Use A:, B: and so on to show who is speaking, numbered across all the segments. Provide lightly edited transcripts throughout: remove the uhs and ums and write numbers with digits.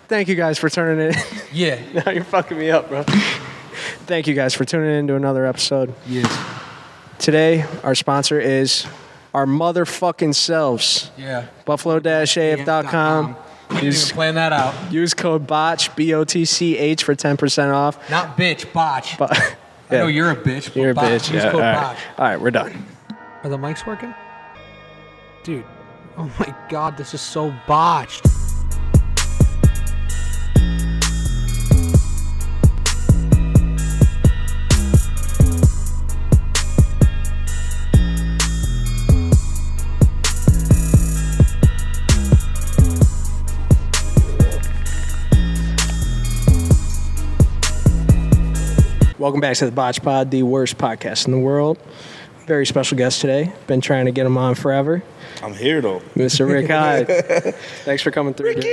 A: Thank you guys for tuning in.
B: Yeah.
A: Now you're fucking me up, bro. Thank you guys for tuning in to another episode.
B: Yes.
A: Today, our sponsor is our motherfucking selves.
B: Yeah.
A: Buffalo-AF.com.
B: You can plan that out.
A: Use code BOTCH, B-O-T-C-H, for 10% off.
B: Not bitch, botch.
A: Yeah.
B: I know you're a bitch.
A: You're a
B: botch.
A: bitch.
B: Use
A: Yeah.
B: code
A: All
B: botch.
A: right. All right, we're done.
B: Are the mics working? Dude. Oh my God, this is so botched.
A: Welcome back to the BotchPod, the worst podcast in the world. Very special guest today. Been trying to get him on forever.
C: I'm here, though.
A: Mr. Rick Hyde. Thanks for coming through.
C: Ricky!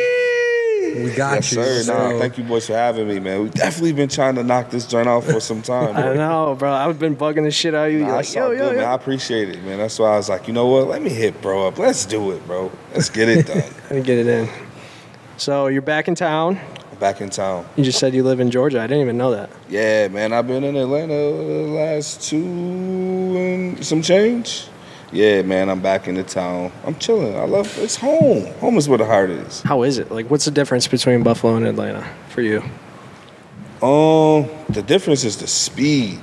B: We got
C: Yes,
B: you.
C: sir. Nah, thank you, boys, for having me, man. We've definitely been trying to knock this joint out for some time.
A: I know, bro. I've been bugging the shit out of you. You're
C: That's
A: like,
C: all good, man. I appreciate it, man. That's why I was like, you know what? Let me hit bro up. Let's do it, bro. Let's get it done.
A: Let me get it in. So you're back in town.
C: I'm back in town.
A: You just said you live in Georgia. I didn't even know that.
C: Yeah, man. I've been in Atlanta the last 2 and some change. Yeah, man. I'm back in the town. I'm chilling. I love it's home. Home is where the heart is.
A: How is it? Like, what's the difference between Buffalo and Atlanta for you?
C: The difference is the speed.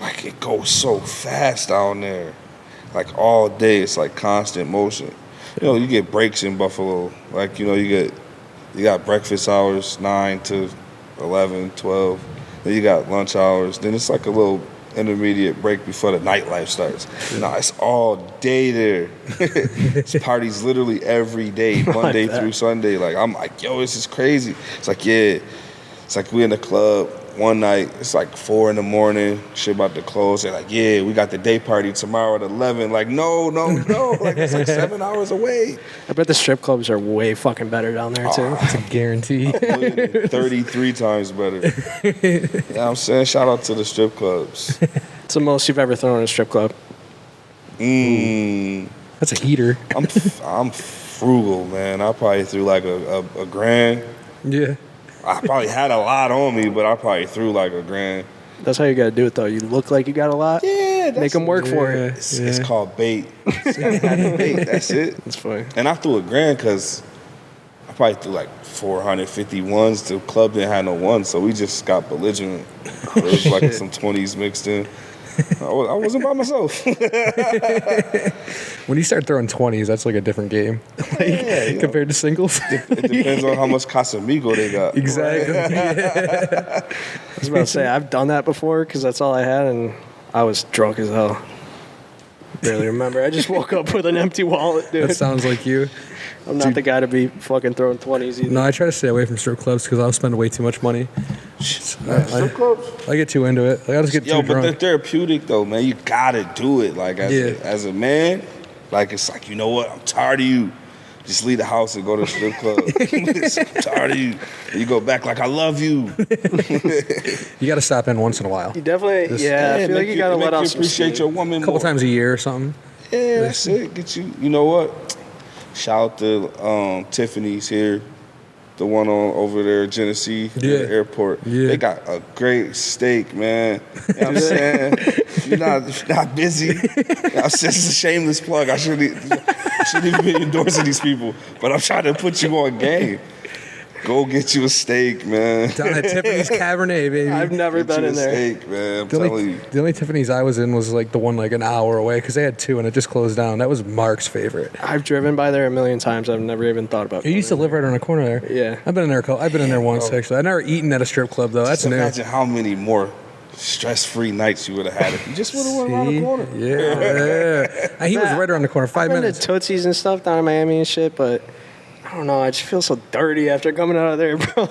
C: Like, it goes so fast down there. Like, all day, it's like constant motion. You know, you get breaks in Buffalo. Like, you know, you got breakfast hours, 9 to 11, 12. Then you got lunch hours. Then it's like a little intermediate break before the nightlife starts. Nah, it's all day there. It's parties literally every day, Monday through Sunday. Like, I'm like, yo, this is crazy. It's like, yeah. It's like we in the club one night. It's like 4 a.m. Shit about to close. They're like, yeah, we got the day party tomorrow at 11. Like, no. Like, it's like 7 hours away.
A: I bet the strip clubs are way fucking better down there, too.
B: It's a guarantee.
C: 33 times better. Yeah, I'm saying shout out to the strip clubs.
A: It's the most you've ever thrown in a strip club.
B: That's a heater.
C: I'm frugal, man. I probably threw like a grand.
B: Yeah.
C: I probably had a lot on me, but I probably threw like a grand.
A: That's how you got to do it, though. You look like you got a lot.
C: Yeah,
A: Make them work for it.
C: It's called bait. It's gotta have the bait. That's it.
A: That's funny.
C: And I threw a grand because I probably threw like 450 ones. The club didn't have no ones, so we just got belligerent. There was like some 20s mixed in. I wasn't by myself.
B: When you start throwing 20s, that's like a different game. Compared to singles.
C: It depends on how much Casamigo they got.
B: Exactly.
A: I was about to say, I've done that before because that's all I had, and I was drunk as hell. Barely remember. I just woke up with an empty wallet, dude.
B: That sounds like you.
A: I'm not the guy to be fucking throwing 20s either.
B: No, I try to stay away from strip clubs because I'll spend way too much money.
C: Strip clubs?
B: I get too into it. Like, I just get too drunk.
C: But they're therapeutic though, man. You gotta do it. Like as a man, like it's like, you know what? I'm tired of you. Just leave the house and go to the strip club. I'm tired of you. And you go back like, I love you.
B: You got to stop in once in a while.
A: You definitely, I feel like you got to let out some
C: appreciate
A: steam.
C: your woman
B: A couple times a year or something.
C: Yeah, that's it. Get you. You know what? Shout out to Tiffany's here, the one on over there at Genesee at the airport.
B: Yeah.
C: They got a great steak, man. You know what I'm saying? If you're not busy, it's a shameless plug. I shouldn't even be endorsing these people, but I'm trying to put you on game. Go get you a steak, man.
B: Down at Tiffany's Cabernet, baby.
A: I've never been in there.
C: Steak, man. I'm telling you.
B: The only Tiffany's I was in was like the one like an hour away because they had 2 and it just closed down. That was Mark's favorite.
A: I've driven by there a million times. I've never even thought about it.
B: You used to live right on the corner there.
A: Yeah.
B: I've been in there. I've been in there once actually. I've never eaten at a strip club though. That's
C: Just
B: new.
C: imagine how many more stress-free nights you would have had if you just would have went around the corner.
B: Yeah. He was right around the corner. 5
A: I've been
B: minutes.
A: to Tootsie's and stuff down in Miami and shit, but I don't know. I just feel so dirty after coming out of there, bro.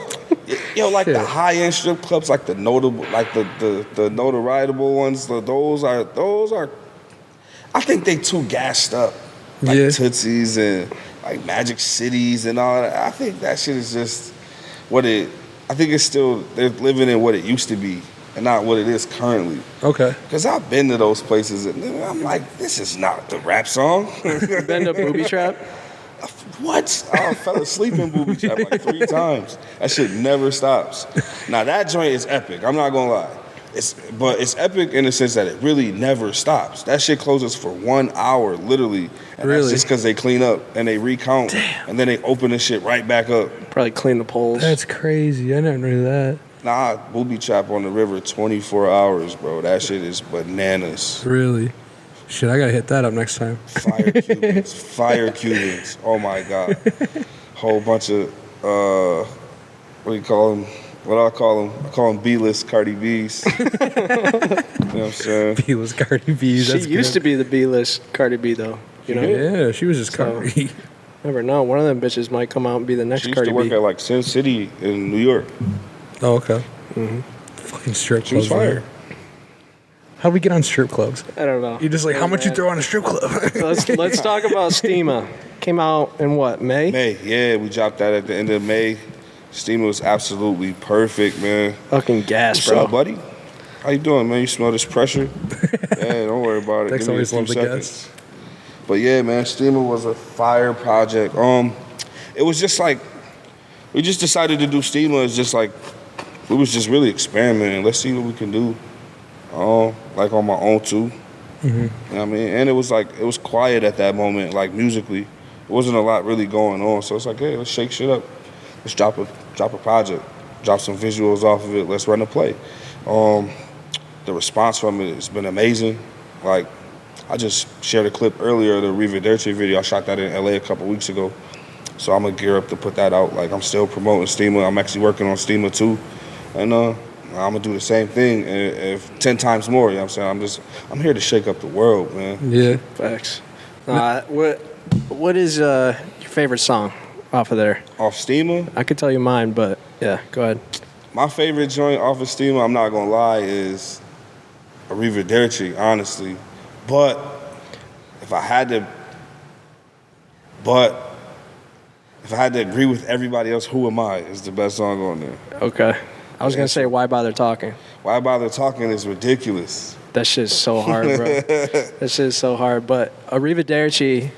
C: Yo, like the high-end strip clubs, like the notable, like the notorietable ones. Those are. I think they too gassed up. Like Tootsie's and like Magic Cities and all that. I think that shit is just what it. I think it's still they're living in what it used to be and not what it is currently.
B: Okay.
C: Because I've been to those places and I'm like, this is not the rap song.
A: Been to Booby Trap?
C: what? I fell asleep in booby trap like 3 times. That shit never stops. Now that joint is epic. I'm not gonna lie. But it's epic in the sense that it really never stops. That shit closes for 1 hour, literally. And that's just because they clean up and they recount. Damn. And then they open the shit right back up.
A: Probably clean the poles.
B: That's crazy. I never knew that.
C: Nah, booby trap on the river 24 hours, bro. That shit is bananas.
B: Really? Shit, I gotta hit that up next time.
C: Fire Cubans. Oh my God. Whole bunch of, what do you call them? What do I call them? I call them B-list Cardi B's. You know what I'm saying?
B: B-list Cardi B's.
A: She used to be the B-list Cardi B, though. You know?
B: Yeah, she was just Cardi.
A: Never know. One of them bitches might come out and be the next Cardi B.
C: She used to work at like Sin City in New York.
B: Oh, okay. Mm-hmm. Fucking strip clubs.
C: She was fire.
B: How do we get on strip clubs?
A: I don't know.
B: You're just like, how much you throw on a strip club?
A: Let's talk about Stima. Came out in what, May?
C: May, yeah. We dropped that at the end of May. Stima was absolutely perfect, man.
A: Fucking gas,
C: What's
A: bro.
C: up, buddy? How you doing, man? You smell this pressure? Yeah, don't worry about it.
B: Dex
C: Give me a
B: always
C: few
B: loved the
C: seconds.
B: gas.
C: But yeah, man, Stima was a fire project. It was just like, we just decided to do Stima. It's just like, we was just really experimenting. Let's see what we can do. Like on my own too. Mm-hmm. You know what I mean? And it was like, it was quiet at that moment, like musically. It wasn't a lot really going on. So it's like, hey, let's shake shit up. Let's drop a project, drop some visuals off of it. Let's run a play. The response from it has been amazing. Like, I just shared a clip earlier, the Arrivederci video. I shot that in LA a couple weeks ago. So I'm gonna gear up to put that out. Like, I'm still promoting Stima. I'm actually working on Stima too. And I'm gonna do the same thing if 10 times more, you know what I'm saying? I'm here to shake up the world, man.
B: Yeah.
A: Facts. What is your favorite song off of there?
C: Off Stima?
A: I could tell you mine, but yeah, go ahead.
C: My favorite joint off of Stima, I'm not gonna lie, is Arrivederci, honestly. But if I had to agree with everybody else, Who Am I is the best song on there.
A: Okay. I was going to say, Why Bother Talking?
C: Why Bother Talking is ridiculous.
A: That shit's so hard, bro. That shit's so hard. But Arrivederci,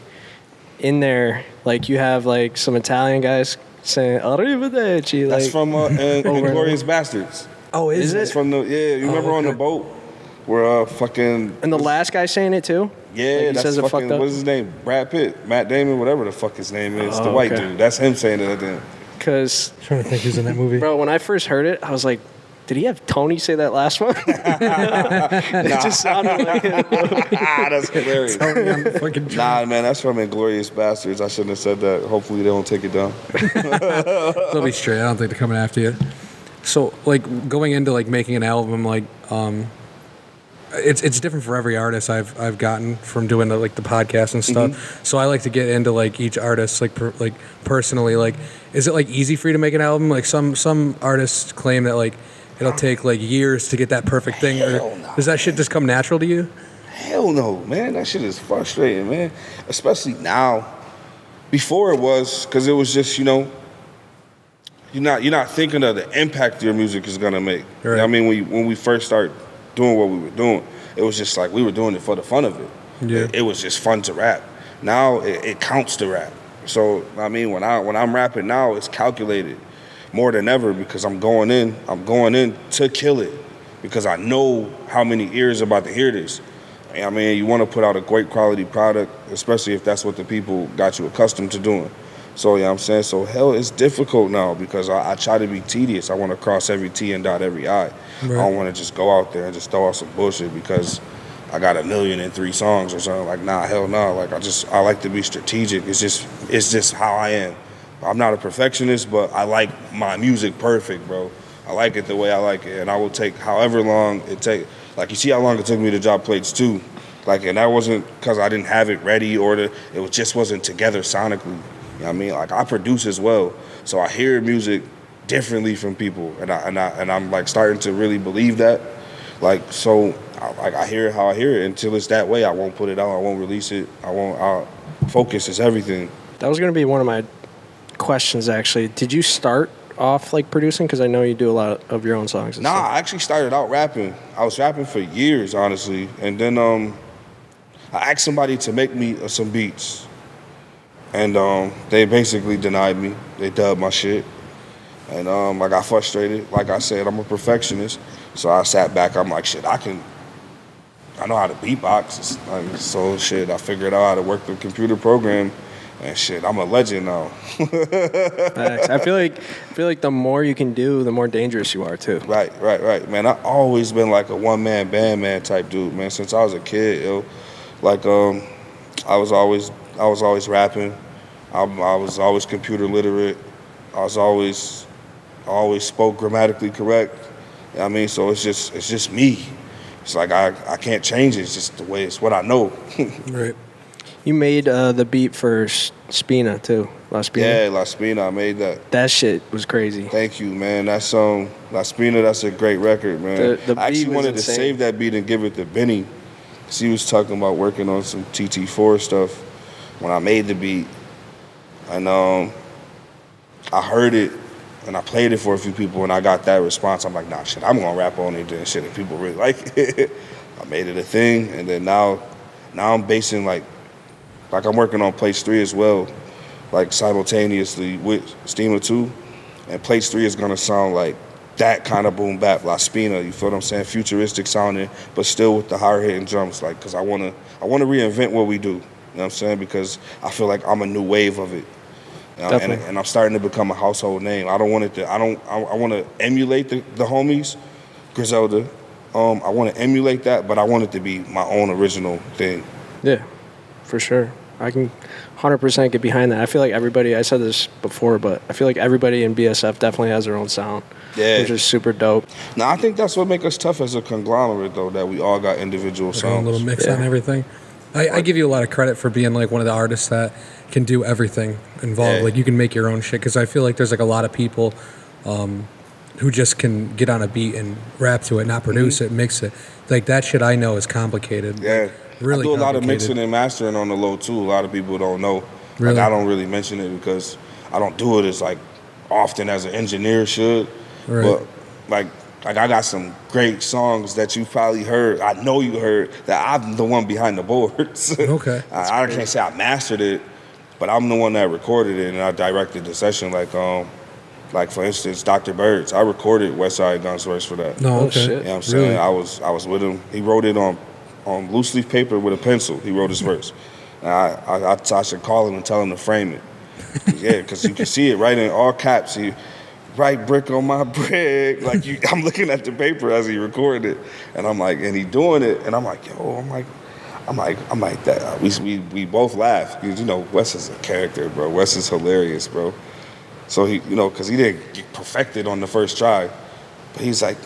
A: in there, like, you have, like, some Italian guys saying, Arrivederci.
C: That's
A: like,
C: from Inglourious Bastards.
A: Oh, is it?
C: It's from you remember on the boat where fucking...
A: And the last guy saying it, too?
C: Yeah,
A: like
C: that's
A: says
C: fucking, what's his name? Brad Pitt, Matt Damon, whatever the fuck his name is. The white dude. That's him saying it at the end.
A: Because,
B: I'm trying to think who's in that movie.
A: Bro, when I first heard it, I was like, did he have Tony say that last one? It just sounded like it.
C: That's hilarious. Nah, man, that's from Inglourious Bastards. I shouldn't have said that. Hopefully they don't take it down.
B: They'll be straight. I don't think they're coming after you. So, like, going into, like, making an album, like, it's different for every artist I've gotten from doing the podcast and stuff. Mm-hmm. So I like to get into like each artist like personally. Like, is it like easy for you to make an album? Like some artists claim that like it'll take like years to get that perfect thing. Or does that shit just come natural to you?
C: Hell no, man. That shit is frustrating, man. Especially now. Before it was, because it was just, you're not thinking of the impact your music is gonna make. Right. You know what I mean, when we first started doing what we were doing, it was just like we were doing it for the fun of it. Yeah. It was just fun to rap. Now it counts to rap. So I mean, when I'm rapping now, it's calculated more than ever because I'm going in to kill it because I know how many ears are about to hear this. I mean, you want to put out a great quality product, especially if that's what the people got you accustomed to doing. So, you know what I'm saying? So, hell, it's difficult now because I try to be tedious. I want to cross every T and dot every I. Right. I don't want to just go out there and just throw out some bullshit because I got 1,000,003 songs or something. Like, nah, hell no. Like, I like to be strategic. It's just how I am. I'm not a perfectionist, but I like my music perfect, bro. I like it the way I like it. And I will take however long it takes. Like, you see how long it took me to drop Plates 2. Like, and that wasn't because I didn't have it ready or it just wasn't together sonically. You know what I mean? Like, I produce as well, so I hear music differently from people, and I'm like starting to really believe that. Like, so I hear it how I hear it. Until it's that way, I won't put it out. I won't release it. I'll focus is everything.
A: That was gonna be one of my questions actually. Did you start off like producing? Because I know you do a lot of your own songs.
C: Nah, I actually started out rapping. I was rapping for years, honestly, and then I asked somebody to make me some beats. And they basically denied me. They dubbed my shit. And I got frustrated. Like I said, I'm a perfectionist. So I sat back. I'm like, shit, I know how to beatbox. So shit, I figured out how to work the computer program. And shit, I'm a legend now.
A: Facts. I feel like the more you can do, the more dangerous you are too.
C: Right. Man, I've always been like a one-man band man type dude, man. Since I was a kid, yo. Like I was always rapping. I was always computer literate. I always spoke grammatically correct. You know what I mean, so it's just me. It's like I can't change it. It's just the way it's what I know.
B: Right.
A: You made the beat for Stima too, La Spina.
C: Yeah, La Spina, I made that.
A: That shit was crazy.
C: Thank you, man. That song, La Spina, that's a great record, man.
A: The
C: I actually
A: beat was
C: wanted
A: insane.
C: to save that beat and give it to Benny. Because he was talking about working on some TT4 stuff when I made the beat. And I heard it and I played it for a few people and I got that response. I'm like, nah, shit, I'm going to rap on it and shit. And people really like it. I made it a thing. And then now I'm basing like I'm working on Place 3 as well, like simultaneously with Stima 2. And Place 3 is going to sound like that kind of boom bap, La Spina, you feel what I'm saying? Futuristic sounding, but still with the higher hitting drums, like, because I want to reinvent what we do, you know what I'm saying? Because I feel like I'm a new wave of it. And I'm starting to become a household name. I want to emulate the homies, Griselda. I want to emulate that, but I want it to be my own original thing.
A: Yeah, for sure. I can 100% get behind that. I feel like everybody, I said this before, but I feel like everybody in BSF definitely has their own sound.
C: Yeah.
A: Which is super dope.
C: Now, I think that's what makes us tough as a conglomerate, though, that we all got individual
B: Like
C: songs.
B: a little mix on everything. I give you a lot of credit for being like one of the artists that can do everything involved.
C: Yeah.
B: Like you can make your own shit, because I feel like there's like a lot of people who just can get on a beat and rap to it, not produce it, mix it. Like that shit I know is complicated.
C: Yeah.
B: Like, really
C: I do a lot of
B: complicated.
C: mixing and mastering on the low, too. A lot of people don't know.
B: Really?
C: Like, I don't really mention it because I don't do it as, like, often as an engineer should.
B: Right.
C: But, like I got some great songs that you probably heard. I know you heard that I'm the one behind the boards.
B: Okay.
C: I can't say I mastered it, but I'm the one that recorded it and I directed the session. Like for instance, Dr. Birds. I recorded Westside Gunn's verse for that.
B: No,
A: Oh,
B: okay.
A: shit.
C: You know what I'm saying?
B: Really?
C: I was with him. He wrote it on loose leaf paper with a pencil. He wrote his verse. And I should call him and tell him to frame it. Yeah, because you can see it right in all caps. He write brick on my brick. Like I'm looking at the paper as he recorded it, and I'm like, and he doing it, and I'm like, yo, I'm like that. We both laugh because Wes is a character, bro. Wes is hilarious, bro. So he, because he didn't get perfected on the first try, but he's like,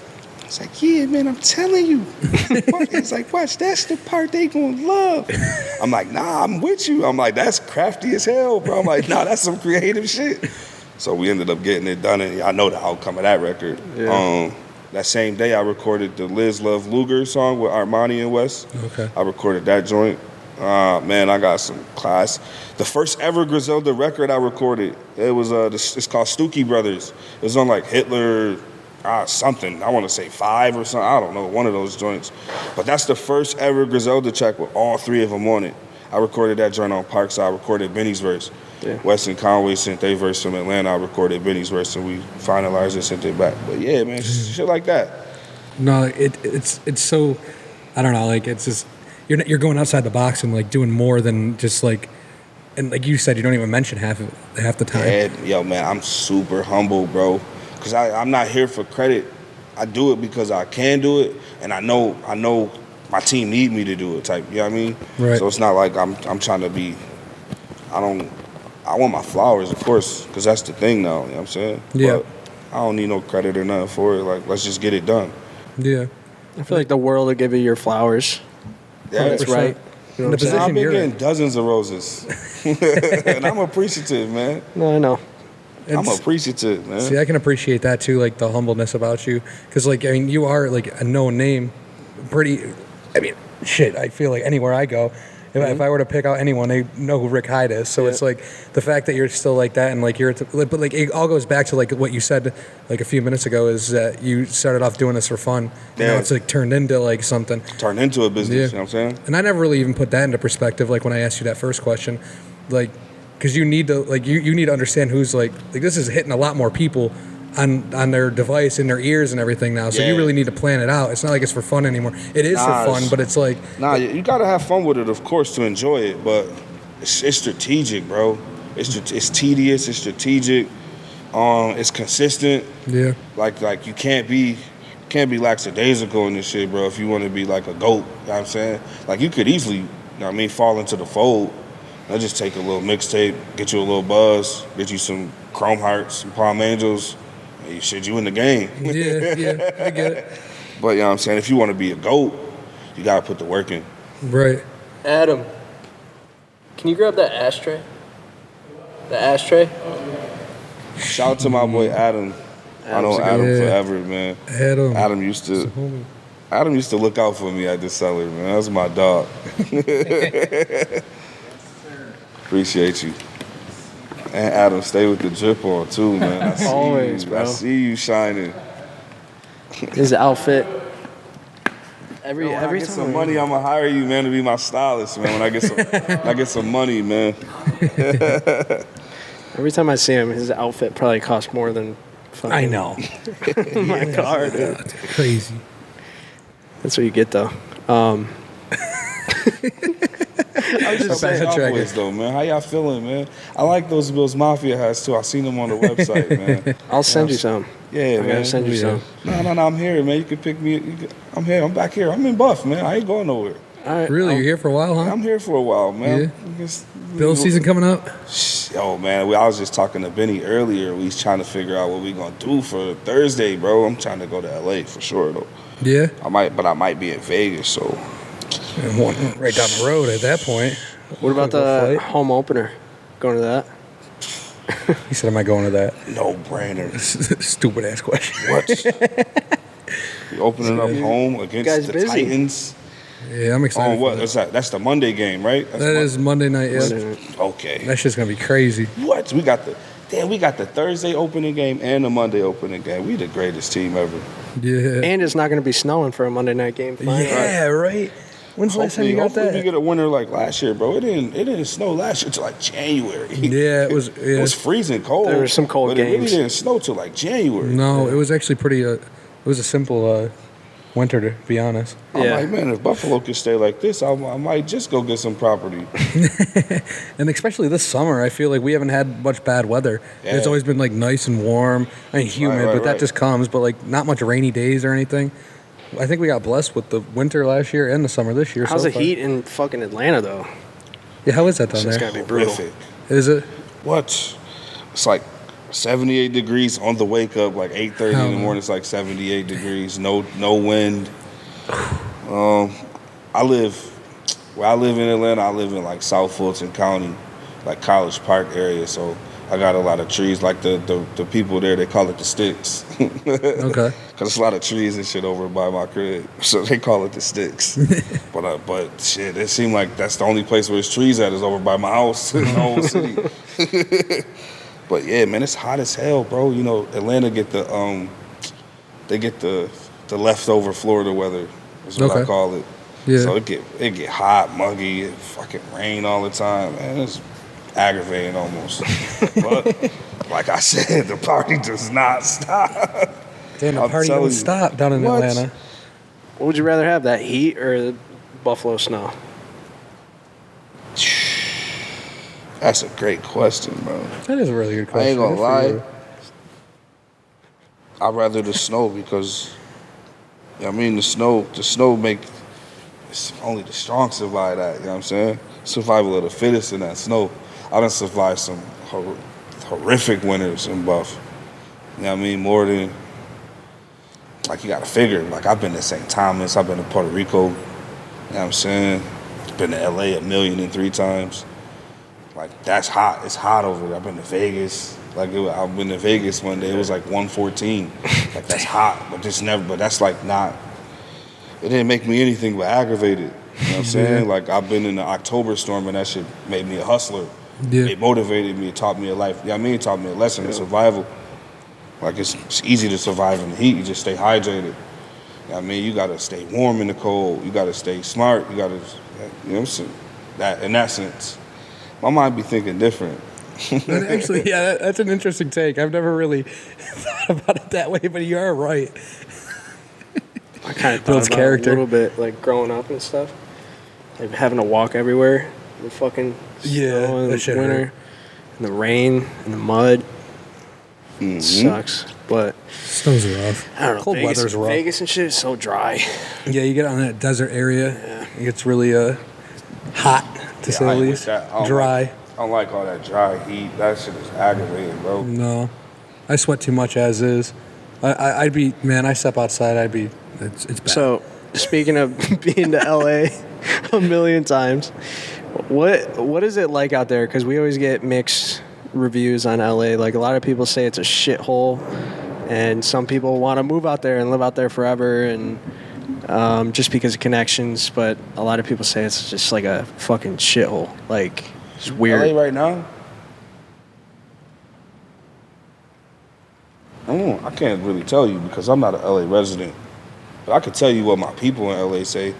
C: yeah, man, I'm telling you. He's like, watch, that's the part they gonna love. I'm like, nah, I'm with you. I'm like, that's crafty as hell, bro. I'm like, nah, that's some creative shit. So we ended up getting it done, and I know the outcome of that record.
A: Yeah.
C: That same day, I recorded the Liz Love Luger song with Armani and Wes.
B: Okay.
C: I recorded that joint. Man, I got some class. The first ever Griselda record I recorded, it was it's called Stookie Brothers. It was on like Hitler, something. I want to say 5 or something. I don't know, one of those joints. But that's the first ever Griselda track with all 3 of them on it. I recorded that joint on Parkside. I recorded Benny's verse.
A: Yeah.
C: Wes and Conway sent their verse from Atlanta. I recorded Benny's verse, and we finalized it, sent it back. But yeah, man, shit like that.
B: No, it's so, I don't know, like it's just you're going outside the box and like doing more than just like, and like you said, you don't even mention half the time.
C: Yeah, yo, man, I'm super humble, bro, because I'm not here for credit. I do it because I can do it, and I know my team need me to do it. Type, you know what I mean?
B: Right.
C: So it's not like I'm trying to be. I want my flowers, of course, because that's the thing now. You know what I'm saying?
B: Yeah.
C: But I don't need no credit or nothing for it. Like, let's just get it done.
B: Yeah.
A: I feel like the world will give you your flowers.
C: Yeah,
A: That's right. You know what I'm
B: The
A: saying?
C: I've
B: position
C: been
B: you're
C: getting
B: in.
C: dozens of roses, and I'm appreciative, man.
A: No, I know.
C: I'm
B: It's-
C: appreciative, man.
B: See, I can appreciate that too, like the humbleness about you, because like I mean, you are like a known name, pretty. I mean, shit. I feel like anywhere I go, if I were to pick out anyone, they know who Rick Hyde is. So it's like the fact that you're still like that, and like but like it all goes back to like what you said like a few minutes ago is that you started off doing this for fun. And now
C: Yeah.
B: it's like turned into like something.
C: Turn into a business.
B: Yeah.
C: You know what I'm saying?
B: And I never really even put that into perspective. Like when I asked you that first question, like because you need to like you need to understand who's like this is hitting a lot more people on their device in their ears and everything now. So you really need to plan it out. It's not like it's for fun anymore. It is for fun, but it's like
C: you gotta have fun with it, of course, to enjoy it. But it's strategic, bro. It's tedious. It's strategic. It's consistent.
B: Yeah.
C: Like you can't be lackadaisical in this shit, bro. If you want to be like a goat, you know what I'm saying? Like you could easily, you know what I mean, fall into the fold. I'll just take a little mixtape, get you a little buzz, get you some Chrome Hearts, some Palm Angels. You in the game.
B: Yeah, I get it.
C: But you know what I'm saying? If you want to be a GOAT, you got to put the work in.
B: Right.
A: Adam, can you grab that ashtray? The ashtray?
C: Shout out to my boy Adam. I know Adam forever, man. Adam used to look out for me at the cellar, man. That was my dog. Appreciate you. And Adam, stay with the drip on too, man. I see
A: Always,
C: you,
A: bro.
C: I see you shining.
A: His outfit. Every
C: When I get
A: time
C: some money, I'm gonna hire you, man, to be my stylist, man. When I get some money, man.
A: Every time I see him, his outfit probably costs more than fucking
B: I know.
A: my car, dude.
B: Crazy.
A: That's what you get, though.
C: I'm just saying, Cowboys, though, man. How y'all feeling, man? I like those Bills Mafia hats too. I seen them on the website, man.
A: I'll send you some.
C: Yeah, man.
A: I'll send you some.
C: No, I'm here, man. You can pick me. I'm here. I'm back here. I'm in Buff, man. I ain't going nowhere.
A: All right,
B: Really? You're here for a while, huh?
C: I'm here for a while, man.
B: Yeah. Bill season coming up?
C: Yo, man. I was just talking to Benny earlier. We was trying to figure out what we gonna do for Thursday, bro. I'm trying to go to LA for sure, though.
B: Yeah.
C: I might be in Vegas, so.
B: Right down the road at that point.
A: What about the home opener? Going to that?
B: He said, am I going to that?
C: No brainer.
B: Stupid ass question.
C: What? You opening up home against the
A: busy.
C: Titans?
B: Yeah, I'm excited.
C: On what? Is that? That's the Monday game, right?
B: That is Monday night, yeah.
A: Monday night.
C: Okay.
B: That shit's going to be crazy.
C: What? We got the Thursday opening game and the Monday opening game. We the greatest team ever.
B: Yeah.
A: And it's not going to be snowing for a Monday night game. Finally.
B: Yeah, right. When's the last time you got
C: Hopefully
B: that?
C: we get a winter like last year, bro. It didn't snow last year till like January.
B: Yeah, it was. Yeah.
C: It was freezing cold.
A: There were some cold
C: but
A: games.
C: It really didn't snow till like January.
B: No, it was actually pretty. It was a simple winter, to be honest.
C: I'm
A: Yeah.
C: like, man, if Buffalo could stay like this, I might just go get some property.
B: And especially this summer, I feel like we haven't had much bad weather.
C: Yeah.
B: It's always been like nice and warm. I mean, humid, but that just comes. But like, not much rainy days or anything. I think we got blessed with the winter last year and the summer this year.
A: How's
B: so
A: the
B: far.
A: heat in fucking Atlanta, though?
B: Yeah, how is that down
A: It's
B: there?
A: got to be brutal.
C: Horrific.
B: Is it?
C: What? It's like 78 degrees on the wake up, like 8:30 in the morning. It's like 78 degrees, no wind. I live in Atlanta. I live in like South Fulton County, like College Park area. So I got a lot of trees. Like the people there, they call it the sticks.
B: Okay.
C: Cause it's a lot of trees and shit over by my crib, so they call it the sticks. but shit, it seemed like that's the only place where there's trees at is over by my house in the whole city. But yeah, man, it's hot as hell, bro. You know, Atlanta get the leftover Florida weather is what I call it.
B: Yeah.
C: So it get hot, muggy, it fucking rain all the time, man. It's aggravating almost. But like I said, the party does not stop.
B: Damn, the party don't stop down in Atlanta.
A: What would you rather have, that heat or the Buffalo snow?
C: That's a great question, bro.
B: That is a really good question.
C: I ain't gonna
B: Good for
C: lie.
B: you.
C: I'd rather the snow because, I mean, the snow it's only the strong survive that, you know what I'm saying? Survival of the fittest in that snow. I done survived some horrific winters in Buff. You know what I mean? More than, like, you gotta figure, like, I've been to St. Thomas, I've been to Puerto Rico, you know what I'm saying? Been to LA 1,003 times. Like, that's hot. It's hot over there. I've been to Vegas. I've been to Vegas one day. It was like 114. Like, that's hot, but that's like not. It didn't make me anything but aggravated. You know what I'm saying? Like, I've been in the October storm, and that shit made me a hustler.
B: Yeah.
C: It motivated me. It taught me a life. You know what I mean? It taught me a lesson of survival. Like, it's easy to survive in the heat. You just stay hydrated. You know what I mean? You got to stay warm in the cold. You got to stay smart. You got to, you know what I'm saying? That, in that sense. My mind be thinking different.
B: Actually, yeah, that's an interesting take. I've never really thought about it that way, but you are right.
A: I kind of
B: Builds
A: thought about
B: character.
A: it a little bit, like growing up and stuff. Like having to walk everywhere, the fucking snow in
B: that
A: the
B: shit
A: winter,
B: hurt.
A: and the rain, and the mud.
C: Mm-hmm.
A: It sucks, but
B: Snow's rough.
A: I don't know.
B: Cold
A: Vegas,
B: weather's rough.
A: Vegas and shit is so dry.
B: Yeah, you get on that desert area. It gets really hot, to say the
C: I ain't with
B: least.
C: that. I don't
B: Dry.
C: I don't like all that dry heat. That shit is aggravating, bro.
B: No. I sweat too much as is. I'd be, man, I step outside, it's bad.
A: So, speaking of being to LA a million times, what is it like out there? Because we always get mixed reviews on LA. Like, a lot of people say it's a shithole, and some people want to move out there and live out there forever, and just because of connections. But a lot of people say it's just like a fucking shithole. Like, it's weird.
C: LA right now? I can't really tell you because I'm not an LA resident. But I can tell you what my people in LA say.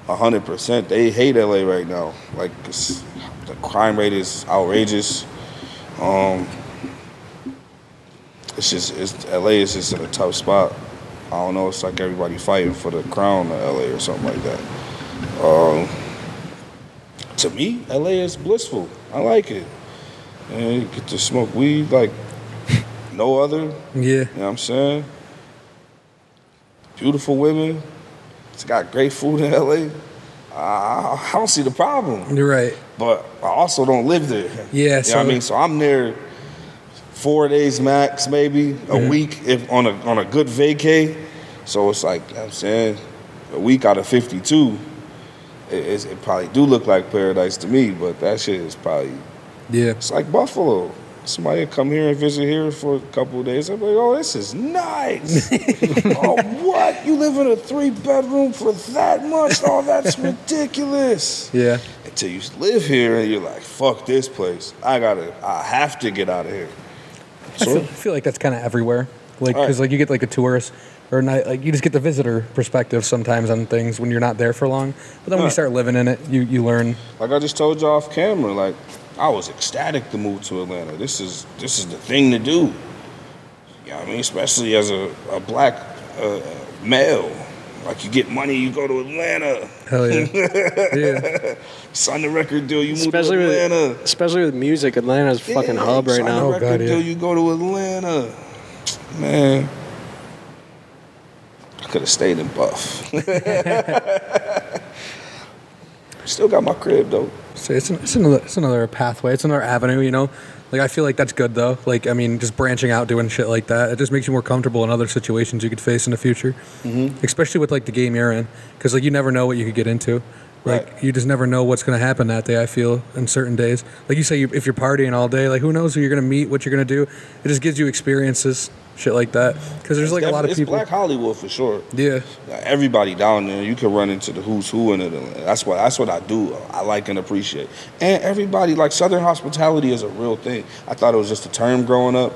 C: 100%. They hate LA right now. Like, the crime rate is outrageous. LA is just in a tough spot. I don't know. It's like everybody fighting for the crown of LA or something like that. To me, LA is blissful. I like it. And you get to smoke weed like no other.
B: Yeah.
C: You know what I'm saying? Beautiful women. It's got great food in LA. I don't see the problem.
B: You're right.
C: But I also don't live there.
B: Yeah,
C: You know
B: so
C: what I mean? So I'm there 4 days max, maybe, a week if on a good vacay. So it's like, you know what I'm saying, a week out of 52, it probably do look like paradise to me, but that shit is probably, it's like Buffalo. Somebody would come here and visit here for a couple of days. I'm like, oh, this is nice. Oh, what? You live in a 3-bedroom for that much? Oh, that's ridiculous.
B: Yeah.
C: Until you live here and you're like, fuck this place. I have to get out of here.
B: I feel like that's kind of everywhere. Like, because like you get like a tourist or not, like you just get the visitor perspective sometimes on things when you're not there for long. But then when you start living in it, you learn.
C: Like I just told you off camera, like I was ecstatic to move to Atlanta. This is the thing to do. You know what I mean? Especially as a black male. Like you get money, you go to Atlanta.
B: Hell yeah. Yeah.
C: Sign the record deal, you
A: Especially
C: move to Atlanta.
A: Especially with music, Atlanta's a fucking hub right
C: Sign
A: now.
C: the record deal, you go to Atlanta. Man. I could have stayed in Buff. Still got my crib though.
B: So it's another pathway. It's another avenue, you know? Like, I feel like that's good, though. Like, I mean, just branching out, doing shit like that, it just makes you more comfortable in other situations you could face in the future. Mm-hmm. Especially with, like, the game you're in. Because, like, you never know what you could get into. Like, you just never know what's going to happen that day, I feel, in certain days. Like you say, if you're partying all day, like, who knows who you're going to meet, what you're going to do. It just gives you experiences, shit like that. Because there's, like, a lot of people.
C: It's Black Hollywood for sure.
B: Yeah.
C: Everybody down there, you can run into the who's who in it. That's what I do. I like and appreciate. And everybody, like, Southern hospitality is a real thing. I thought it was just a term growing up.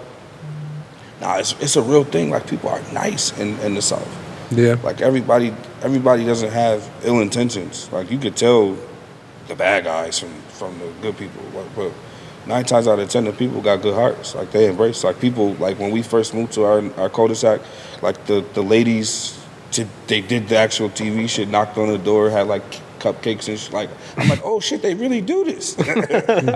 C: Nah, it's a real thing. Like, people are nice in the South.
B: Yeah.
C: Like, everybody doesn't have ill intentions. Like, you could tell the bad guys from the good people. But 9 times out of 10, the people got good hearts. Like, they embrace. Like, people, like, when we first moved to our cul-de-sac, like, the ladies, they did the actual TV shit, knocked on the door, had, like, cupcakes and shit. Like, I'm like, oh, shit, they really do this. I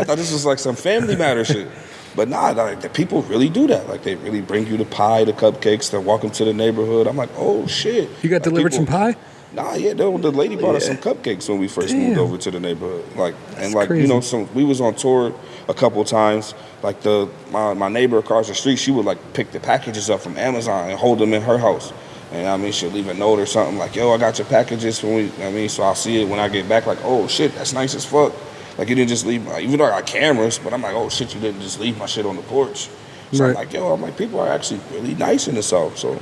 C: thought this was, like, some Family Matter shit. But nah, like, the people really do that. Like, they really bring you the pie, the cupcakes, they walk into the neighborhood. I'm like, oh, shit.
B: You got delivered some pie?
C: Nah, yeah, the lady brought us some cupcakes when we first moved over to the neighborhood. Like, and like,
B: crazy.
C: you know, we was on tour a couple times. Like, my neighbor across the street, she would, like, pick the packages up from Amazon and hold them in her house. And I mean, she'll leave a note or something like, yo, I got your packages when so I'll see it when I get back. Like, oh shit, that's nice as fuck. Like, you didn't just leave even though I got cameras, but I'm like, oh shit, you didn't just leave my shit on the porch. So I'm like, people are actually really nice in the South. So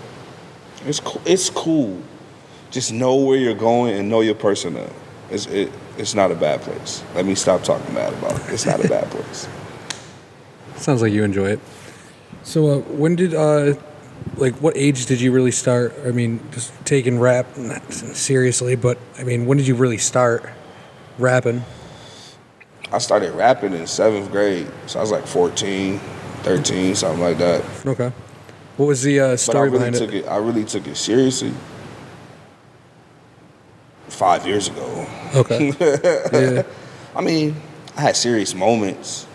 C: it's cool. Just know where you're going and know your personnel. It's not a bad place. Let me stop talking bad about it. It's not a bad place.
B: Sounds like you enjoy it. So when did, like, what age did you really start? I mean, just taking rap, not seriously, but I mean, when did you really start rapping?
C: I started rapping in 7th grade. So I was like 14, 13, something like that.
B: Okay. What was the story behind it?
C: I really took it seriously 5 years ago.
B: Okay. Yeah.
C: I mean, I had serious moments,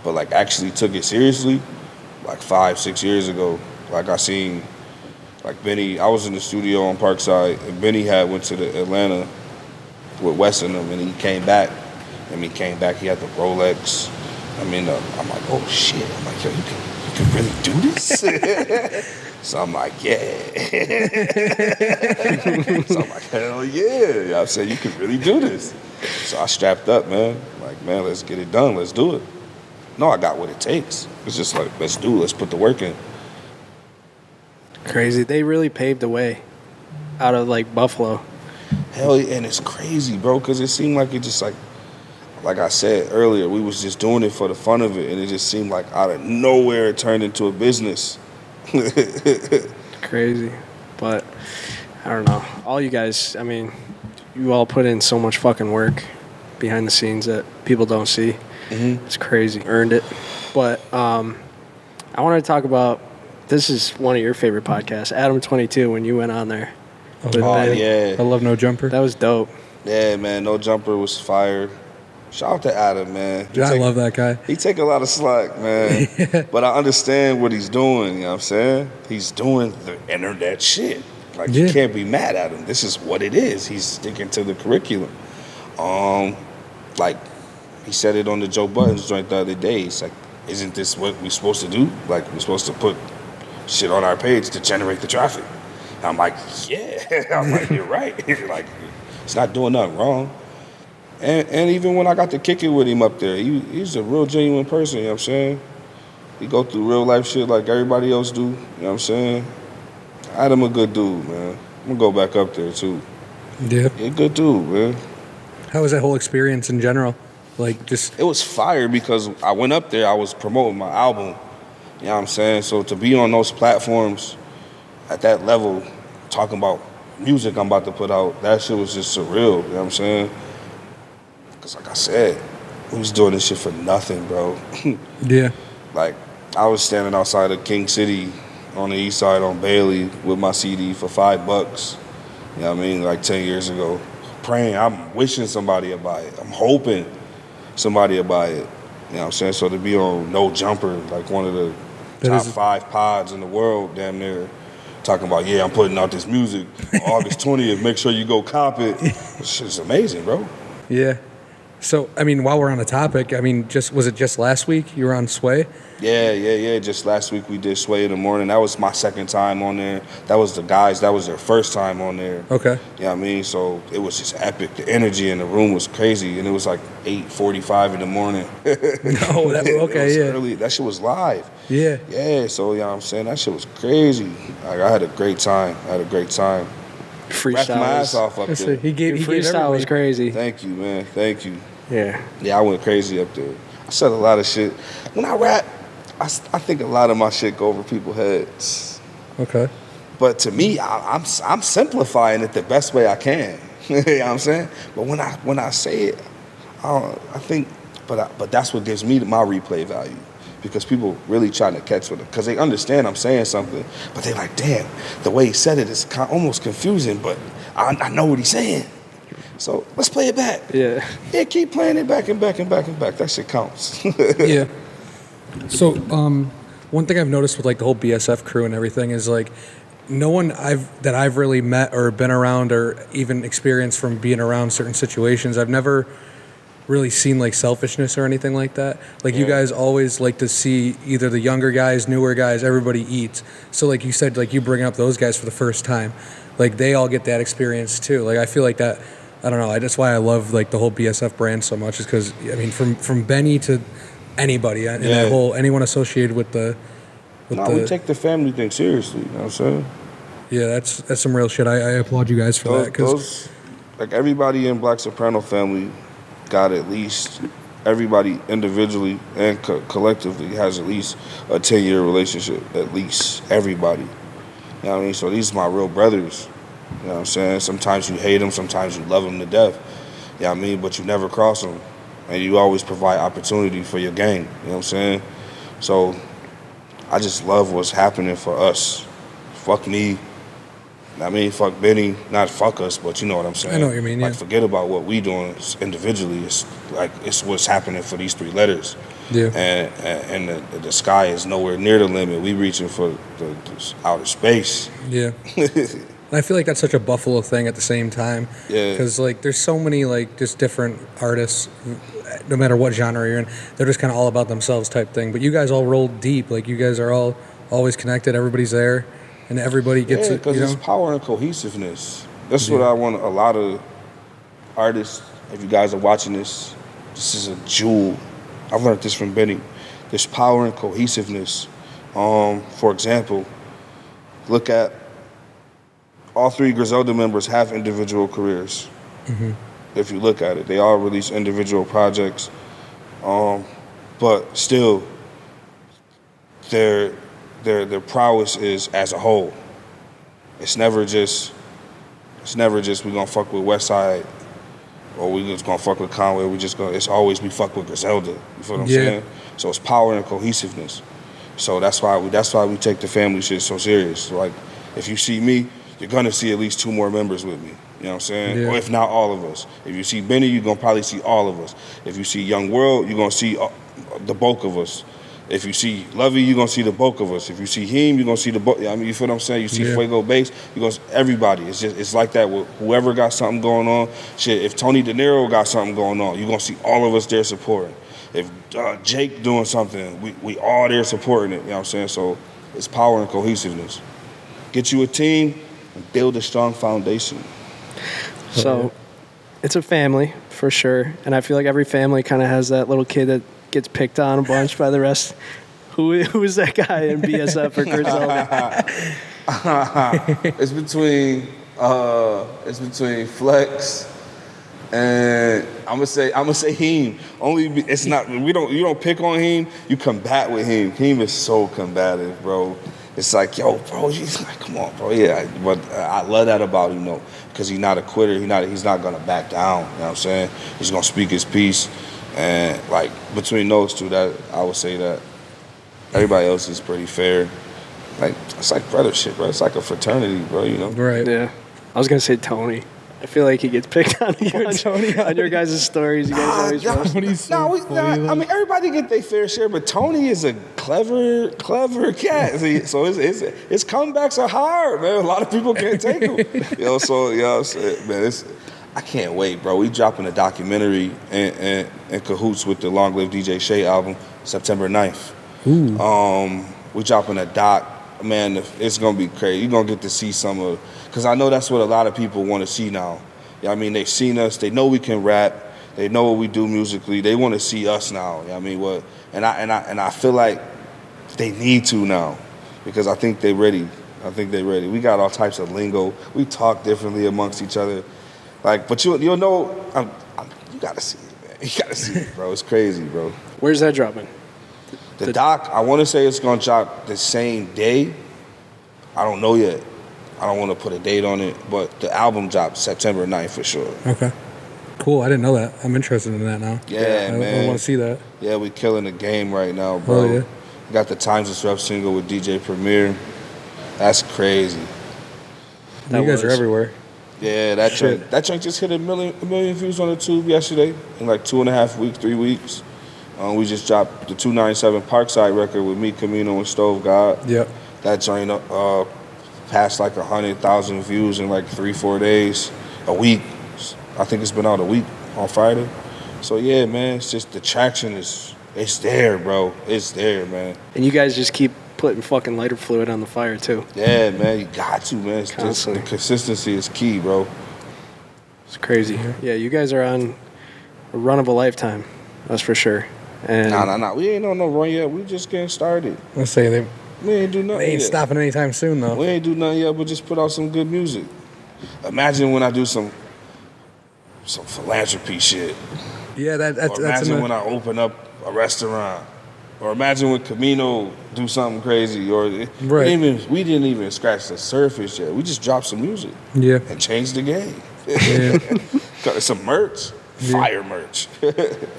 C: but like actually took it seriously like 5-6 years ago. Like I seen like Benny, I was in the studio on Parkside, and Benny had went to the Atlanta with Wes and them, and he came back. And he came back, he had the Rolex. I mean, I'm like, oh shit. I'm like, yo, you can really do this? So I'm like, yeah. So I'm like, hell yeah. You know what I'm saying? You can really do this. So I strapped up, man. Like, man, let's get it done. Let's do it. No, I got what it takes. It's just like, let's do it. Let's put the work in.
A: Crazy. They really paved the way out of like Buffalo.
C: Hell yeah. And it's crazy, bro, because it seemed like it just like I said earlier, we was just doing it for the fun of it, and it just seemed like out of nowhere it turned into a business.
A: Crazy. But I don't know. All you guys, I mean, you all put in so much fucking work behind the scenes that people don't see. Mm-hmm. It's crazy. Earned it. But I want to talk about, this is one of your favorite podcasts, Adam 22, when you went on there.
C: Oh, yeah.
B: I love No Jumper.
A: That was dope.
C: Yeah, man. No Jumper was fire. Shout out to Adam, man.
B: I love that guy.
C: He take a lot of slack, man. Yeah. But I understand what he's doing, you know what I'm saying? He's doing the internet shit. Like, you can't be mad at him. This is what it is. He's sticking to the curriculum. Like, he said it on the Joe Buttons joint the other day. He's like, isn't this what we're supposed to do? Like, we're supposed to put shit on our page to generate the traffic. And I'm like, yeah. I'm like, you're right. Like, it's not doing nothing wrong. And even when I got to kick it with him up there, he's a real genuine person, you know what I'm saying? He go through real life shit like everybody else do, you know what I'm saying? Adam a good dude, man. I'm gonna go back up there too.
B: Yeah.
C: He a good dude, man.
B: How was that whole experience in general? Like, just...
C: It was fire because I went up there, I was promoting my album, you know what I'm saying? So to be on those platforms at that level, talking about music I'm about to put out, that shit was just surreal, you know what I'm saying? Because like I said, we was doing this shit for nothing, bro.
B: Yeah.
C: Like, I was standing outside of King City on the east side on Bailey with my CD for $5. You know what I mean? Like 10 years ago. Praying, I'm wishing somebody would buy it. I'm hoping somebody would buy it. You know what I'm saying? So to be on No Jumper, like one of the top 5 pods in the world, damn near, talking about, yeah, I'm putting out this music on August 20th, make sure you go cop it. This shit's amazing, bro.
B: Yeah. So, I mean, while we're on the topic, I mean, was it just last week you were on Sway?
C: Yeah. Just last week we did Sway in the morning. That was my second time on there. That was the guys, that was their first time on there.
B: Okay.
C: You know what I mean? So it was just epic. The energy in the room was crazy, and it was like 8:45 in the morning.
B: No, okay, yeah.
C: Early. That shit was live.
B: Yeah.
C: Yeah, so you know what I'm saying? That shit was crazy. Like, I had a great time.
A: Freestyle.
C: Rapped my ass off up there.
B: He gave
A: freestyle was crazy.
C: Thank you, man. Thank you.
A: Yeah.
C: Yeah, I went crazy up there. I said a lot of shit. When I rap, I think a lot of my shit go over people's heads.
B: Okay.
C: But to me, I'm simplifying it the best way I can. You know what I'm saying? But when I say it, I think, but that's what gives me my replay value. Because people really trying to catch with it. Because they understand I'm saying something, but they like, damn, the way he said it is almost confusing, but I know what he's saying. So let's play it back.
A: Yeah.
C: Yeah, keep playing it back and back and back and back. That shit counts.
B: Yeah. So, one thing I've noticed with like the whole BSF crew and everything is like, no one that I've really met or been around or even experienced from being around certain situations, I've never really seen like selfishness or anything like that. Like, you guys always like to see either the younger guys, newer guys, everybody eats. So like you said, like you bring up those guys for the first time, like they all get that experience too. Like I feel like that, I don't know, that's why I love like the whole BSF brand so much, is because I mean from Benny to anybody and that whole anyone associated with the
C: we take the family thing seriously, you know what I'm saying? Yeah,
B: that's some real shit. I applaud you guys for that, because
C: like everybody in Black Soprano family got at least, everybody individually and collectively has at least a 10-year relationship, at least everybody. You know what I mean? So these are my real brothers. You know what I'm saying? Sometimes you hate them, sometimes you love them to death. You know what I mean? But you never cross them. and you always provide opportunity for your gang. You know what I'm saying? So I just love what's happening for us. Fuck me. I mean, fuck Benny. Not fuck us, but you know what I'm saying.
B: I know what you mean, yeah.
C: Like, forget about what we doing individually. It's like, it's what's happening for these 3 letters.
B: Yeah.
C: And the sky is nowhere near the limit. We reaching for the outer space.
B: Yeah. I feel like that's such a Buffalo thing at the same time.
C: Yeah.
B: Because, like, there's so many, like, just different artists, no matter what genre you're in, they're just kind of all about themselves type thing. But you guys all roll deep. Like, you guys are all always connected. Everybody's there. And everybody gets it,
C: because
B: you know?
C: it's power and cohesiveness. That's what I want a lot of artists, if you guys are watching this is a jewel. I've learned this from Benny. There's power and cohesiveness. For example, look at all 3 Griselda members have individual careers. Mm-hmm. If you look at it, they all release individual projects, but still, their prowess is as a whole. It's never just we gonna fuck with Westside, or we just gonna fuck with Conway. It's always we fuck with Griselda. You feel what I'm saying? So it's power and cohesiveness. So that's why we take the family shit so serious. So, like, if you see me, you're gonna see at least 2 more members with me. You know what I'm saying?
B: Yeah.
C: Or if not all of us. If you see Benny, you're gonna probably see all of us. If you see Young World, you're gonna see the bulk of us. If you see Lovey, you're gonna see the bulk of us. If you see him, you're gonna see the bulk. I mean, you feel what I'm saying? You see Fuego Bass, you gonna everybody. It's like that with whoever got something going on. Shit, if Tony De Niro got something going on, you're gonna see all of us there supporting. If Jake doing something, we all there supporting it. You know what I'm saying? So it's power and cohesiveness. Get you a team and build a strong foundation.
A: So it's a family for sure, and I feel like every family kind of has that little kid that gets picked on a bunch by the rest. Who is that guy in BSF or Griselda?
C: It's between Flex and I'm gonna say Heem. It's not you don't pick on Heem, you combat with Heem. Heem is so combative, bro. It's like, yo, bro, he's like, come on, bro. Yeah, but I love that about him, though, because he's not a quitter. He's not gonna back down. You know what I'm saying? He's gonna speak his piece. And, like, between those 2, that I would say that everybody else is pretty fair. Like, it's like brothership, bro. It's like a fraternity, bro, you know?
B: Right.
A: Yeah. I was going to say Tony. I feel like he gets picked on on your guys' stories. You guys always roast.
C: I mean, everybody get their fair share, but Tony is a clever cat. So his comebacks are hard, man. A lot of people can't take them. Man, I can't wait, bro. We dropping a documentary in cahoots with the Long Live DJ Shay album, September 9th. Ooh. We dropping a doc. Man, it's going to be crazy. You're going to get to see some of, because I know that's what a lot of people want to see now. You know what I mean? They've seen us. They know we can rap. They know what we do musically. They want to see us now. You know what I mean? And I feel like they need to now, because I think they're ready. We got all types of lingo. We talk differently amongst each other. Like, but you'll know, you got to see it, man. You got to see it, bro. It's crazy, bro.
A: Where's that dropping?
C: The doc, I want to say it's going to drop the same day. I don't know yet. I don't want to put a date on it, but the album drops September 9th for sure.
B: Okay. Cool. I didn't know that. I'm interested in that now.
C: Yeah, man.
B: I want to see that.
C: Yeah, we killing the game right now, bro.
B: Oh, yeah.
C: We got the Times Disrupt single with DJ Premier. That's crazy.
B: You guys are everywhere.
C: Yeah, that joint just hit a million views on the tube yesterday in like 2.5 weeks, 3 weeks. We just dropped the 297 Parkside record with me, Camino, and Stove God.
B: Yep.
C: That joint passed like 100,000 views in like 3-4 days, a week. I think it's been out a week on Friday. So yeah, man, it's just the traction it's there, bro. It's there, man.
A: And you guys just keep putting fucking lighter fluid on the fire too.
C: Yeah, man, you got to, man. It's just,
A: Constantly.
C: the consistency is key, bro.
A: It's crazy. Yeah, you guys are on a run of a lifetime. That's for sure. And
C: Nah. We ain't on no run yet. We just getting started.
B: Let's say
C: We ain't do nothing
B: they ain't
C: yet.
B: stopping anytime soon, though.
C: We ain't do nothing yet, but just put out some good music. Imagine when I do some philanthropy shit.
B: Yeah, that's
C: Imagine when I open up a restaurant. Or imagine when Camino do something crazy. Or
B: Right.
C: we didn't even scratch the surface yet. We just dropped some music
B: Yeah.
C: and changed the game.
B: Yeah.
C: Got some merch. fire merch.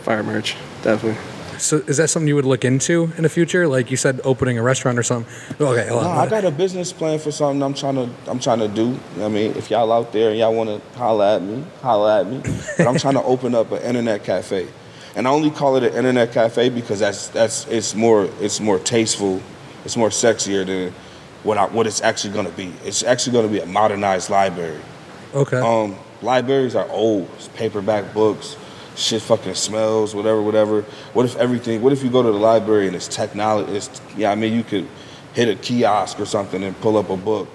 A: Fire merch, definitely.
B: So is that something you would look into in the future? Like you said, opening a restaurant or something. Okay, hold
C: No,
B: on.
C: I got a business plan for something I'm trying to do. You know what I mean, if y'all out there and y'all want to holla at me. But I'm trying to open up an internet cafe, and I only call it an internet cafe because it's more tasteful, it's more sexier than what it's actually gonna be. It's actually gonna be a modernized library.
B: Okay.
C: Libraries are old, it's paperback books. Shit fucking smells, whatever. What if you go to the library and it's technology, you could hit a kiosk or something and pull up a book.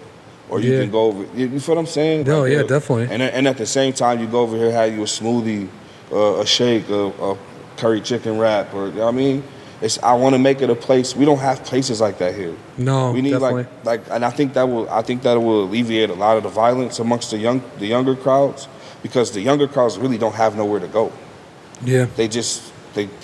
C: Or you can go over, you feel what I'm saying?
B: No, yeah, definitely.
C: And at the same time, you go over here, have you a smoothie, a shake, a curry chicken wrap, or, you know what I mean? I want to make it a place, we don't have places like that here.
B: No,
C: we need
B: definitely.
C: and I think that will alleviate a lot of the violence amongst the younger crowds, because the younger crowds really don't have nowhere to go.
B: Yeah.
C: They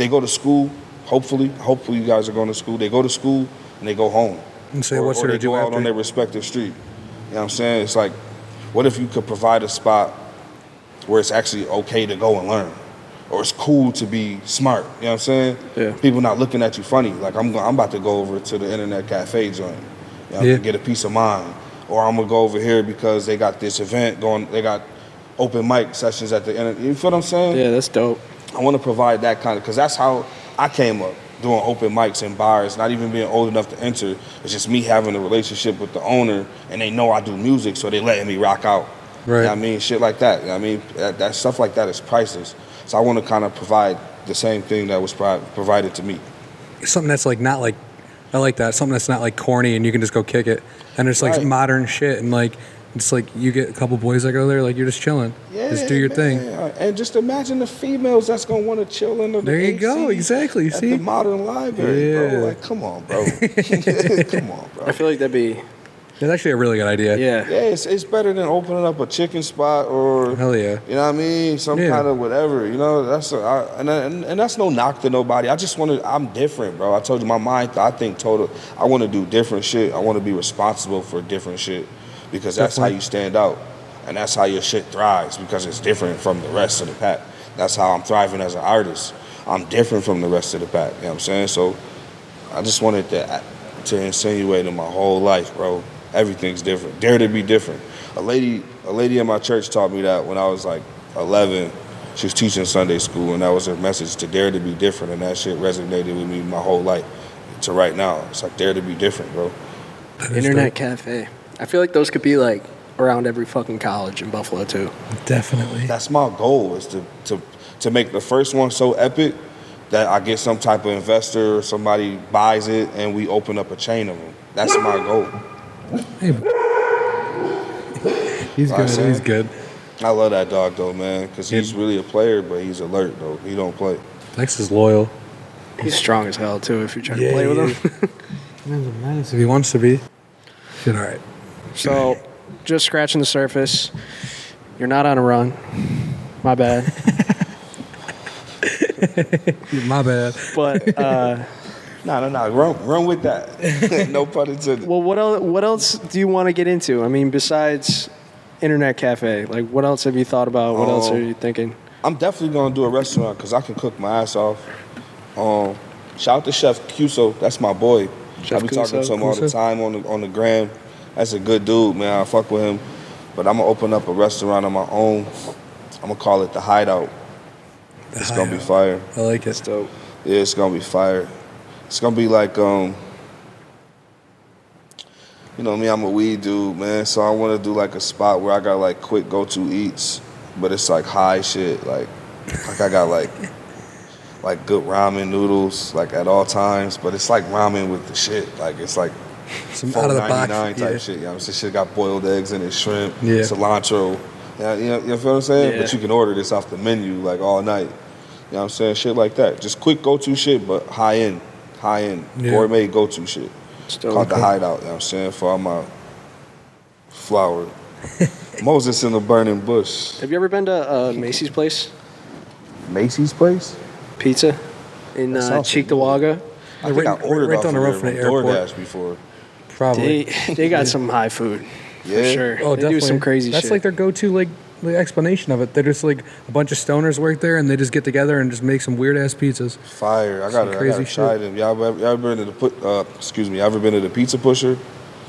C: go to school. Hopefully you guys are going to school. They go to school and they go home.
B: And say what's there to do
C: Or they go out
B: after?
C: on their respective street. You know what I'm saying? It's like, what if you could provide a spot where it's actually okay to go and learn, or it's cool to be smart? You know what I'm saying?
A: Yeah.
C: People not looking at you funny. Like I'm about to go over to the internet cafe joint. You know, get a peace of mind, or I'm gonna go over here because they got this event going. They got open mic sessions at the end. You feel what I'm saying?
A: Yeah, that's dope.
C: I want to provide that kind of, because that's how I came up, doing open mics in bars, not even being old enough to enter. It's just me having a relationship with the owner, and they know I do music, so they letting me rock out.
B: Right.
C: You know what I mean? Shit like that. You know what I mean? That stuff like that is priceless. So I want to kind of provide the same thing that was provided to me.
B: Something that's like not like, I like that. Something that's not like corny and you can just go kick it. And it's like
C: Right.
B: modern shit, and like it's like you get a couple boys that go there, like you're just chilling. Just do your thing.
C: And just imagine the females that's gonna want to chill in the
B: There you go.
C: AC
B: Exactly. You
C: at
B: see?
C: the modern library,
B: Yeah.
C: bro. Like, come on, bro. Come on, bro.
A: I feel like that'd be,
B: That's actually a really good idea.
A: yeah.
C: Yeah, it's better than opening up a chicken spot or
B: Hell yeah.
C: you know what I mean, some
B: Yeah.
C: kind of whatever. You know, and that's no knock to nobody. I'm different, bro. I told you my mind. I think total. I want to do different shit. I want to be responsible for different shit, because that's
B: Definitely.
C: how you stand out, and that's how your shit thrives, because it's different from the rest of the pack. That's how I'm thriving as an artist. I'm different from the rest of the pack. You know what I'm saying? So I just wanted to insinuate in my whole life, bro. Everything's different. Dare to be different. A lady in my church taught me that when I was like 11. She was teaching Sunday school, and that was her message, to dare to be different. And that shit resonated with me my whole life to right now. It's like, dare to be different, bro.
A: Internet cafe. I feel like those could be like around every fucking college in Buffalo too.
B: Definitely.
C: That's my goal, is to make the first one so epic that I get some type of investor or somebody buys it and we open up a chain of them. That's my goal.
B: Hey, he's good.
C: Saying?
B: He's good.
C: I love that dog though, man, because he's really a player, but he's alert though. He don't play.
B: Lex is loyal.
A: He's strong as hell too. If you try to play with him.
B: Man's a menace if he wants to be. Shit, all right.
A: So, just scratching the surface. You're not on a run. My bad.
B: My bad.
A: But
C: No. Run with that. No pun intended.
A: well, what else do you want to get into? I mean, besides internet cafe, like what else have you thought about? What else are you thinking?
C: I'm definitely gonna do a restaurant because I can cook my ass off. Shout out to Chef Cuso. That's my boy.
A: Chef
C: I be talking to him all the
B: Cuso?
C: time on the gram. That's a good dude, man. I fuck with him. But I'm gonna open up a restaurant on my own. I'm gonna call it the Hideout. It's gonna be fire.
B: I like
A: That's
B: it.
A: dope.
C: Yeah, it's gonna be fire. It's gonna be like you know me, I'm a weed dude, man. So I wanna do like a spot where I got like quick go-to eats, but it's like high shit. Like I got like good ramen noodles like at all times, but it's like ramen with the shit. Like it's like
B: Some out of the box.
C: $4.99 type shit. You know what I'm saying? Shit got boiled eggs in it, shrimp,
B: Yeah.
C: cilantro. Yeah, you know what I'm saying?
A: Yeah.
C: But you can order this off the menu like all night. You know what I'm saying? Shit like that. Just quick go-to shit, but high-end,
B: Yeah.
C: gourmet go-to shit.
A: Still
C: Called the Hideout, you know what I'm saying? For all my flower. Moses in the burning bush.
A: Have you ever been to Macy's place?
C: Macy's place?
A: Pizza in
C: That sounds
A: Cheektowaga?
C: I think I ordered
B: right
C: off
B: down the
C: of
B: road
C: there
B: from the
C: from
B: airport.
C: DoorDash before.
B: Probably.
A: They got some high food for
C: Yeah?
A: sure.
B: Oh,
A: They
B: definitely.
A: do some crazy
B: That's
A: shit.
B: like their go-to like the explanation of it. They're just like a bunch of stoners work there, and they just get together and just make some weird ass pizzas.
C: Fire! I gotta try them. Y'all ever been to ever been to the Pizza Pusher?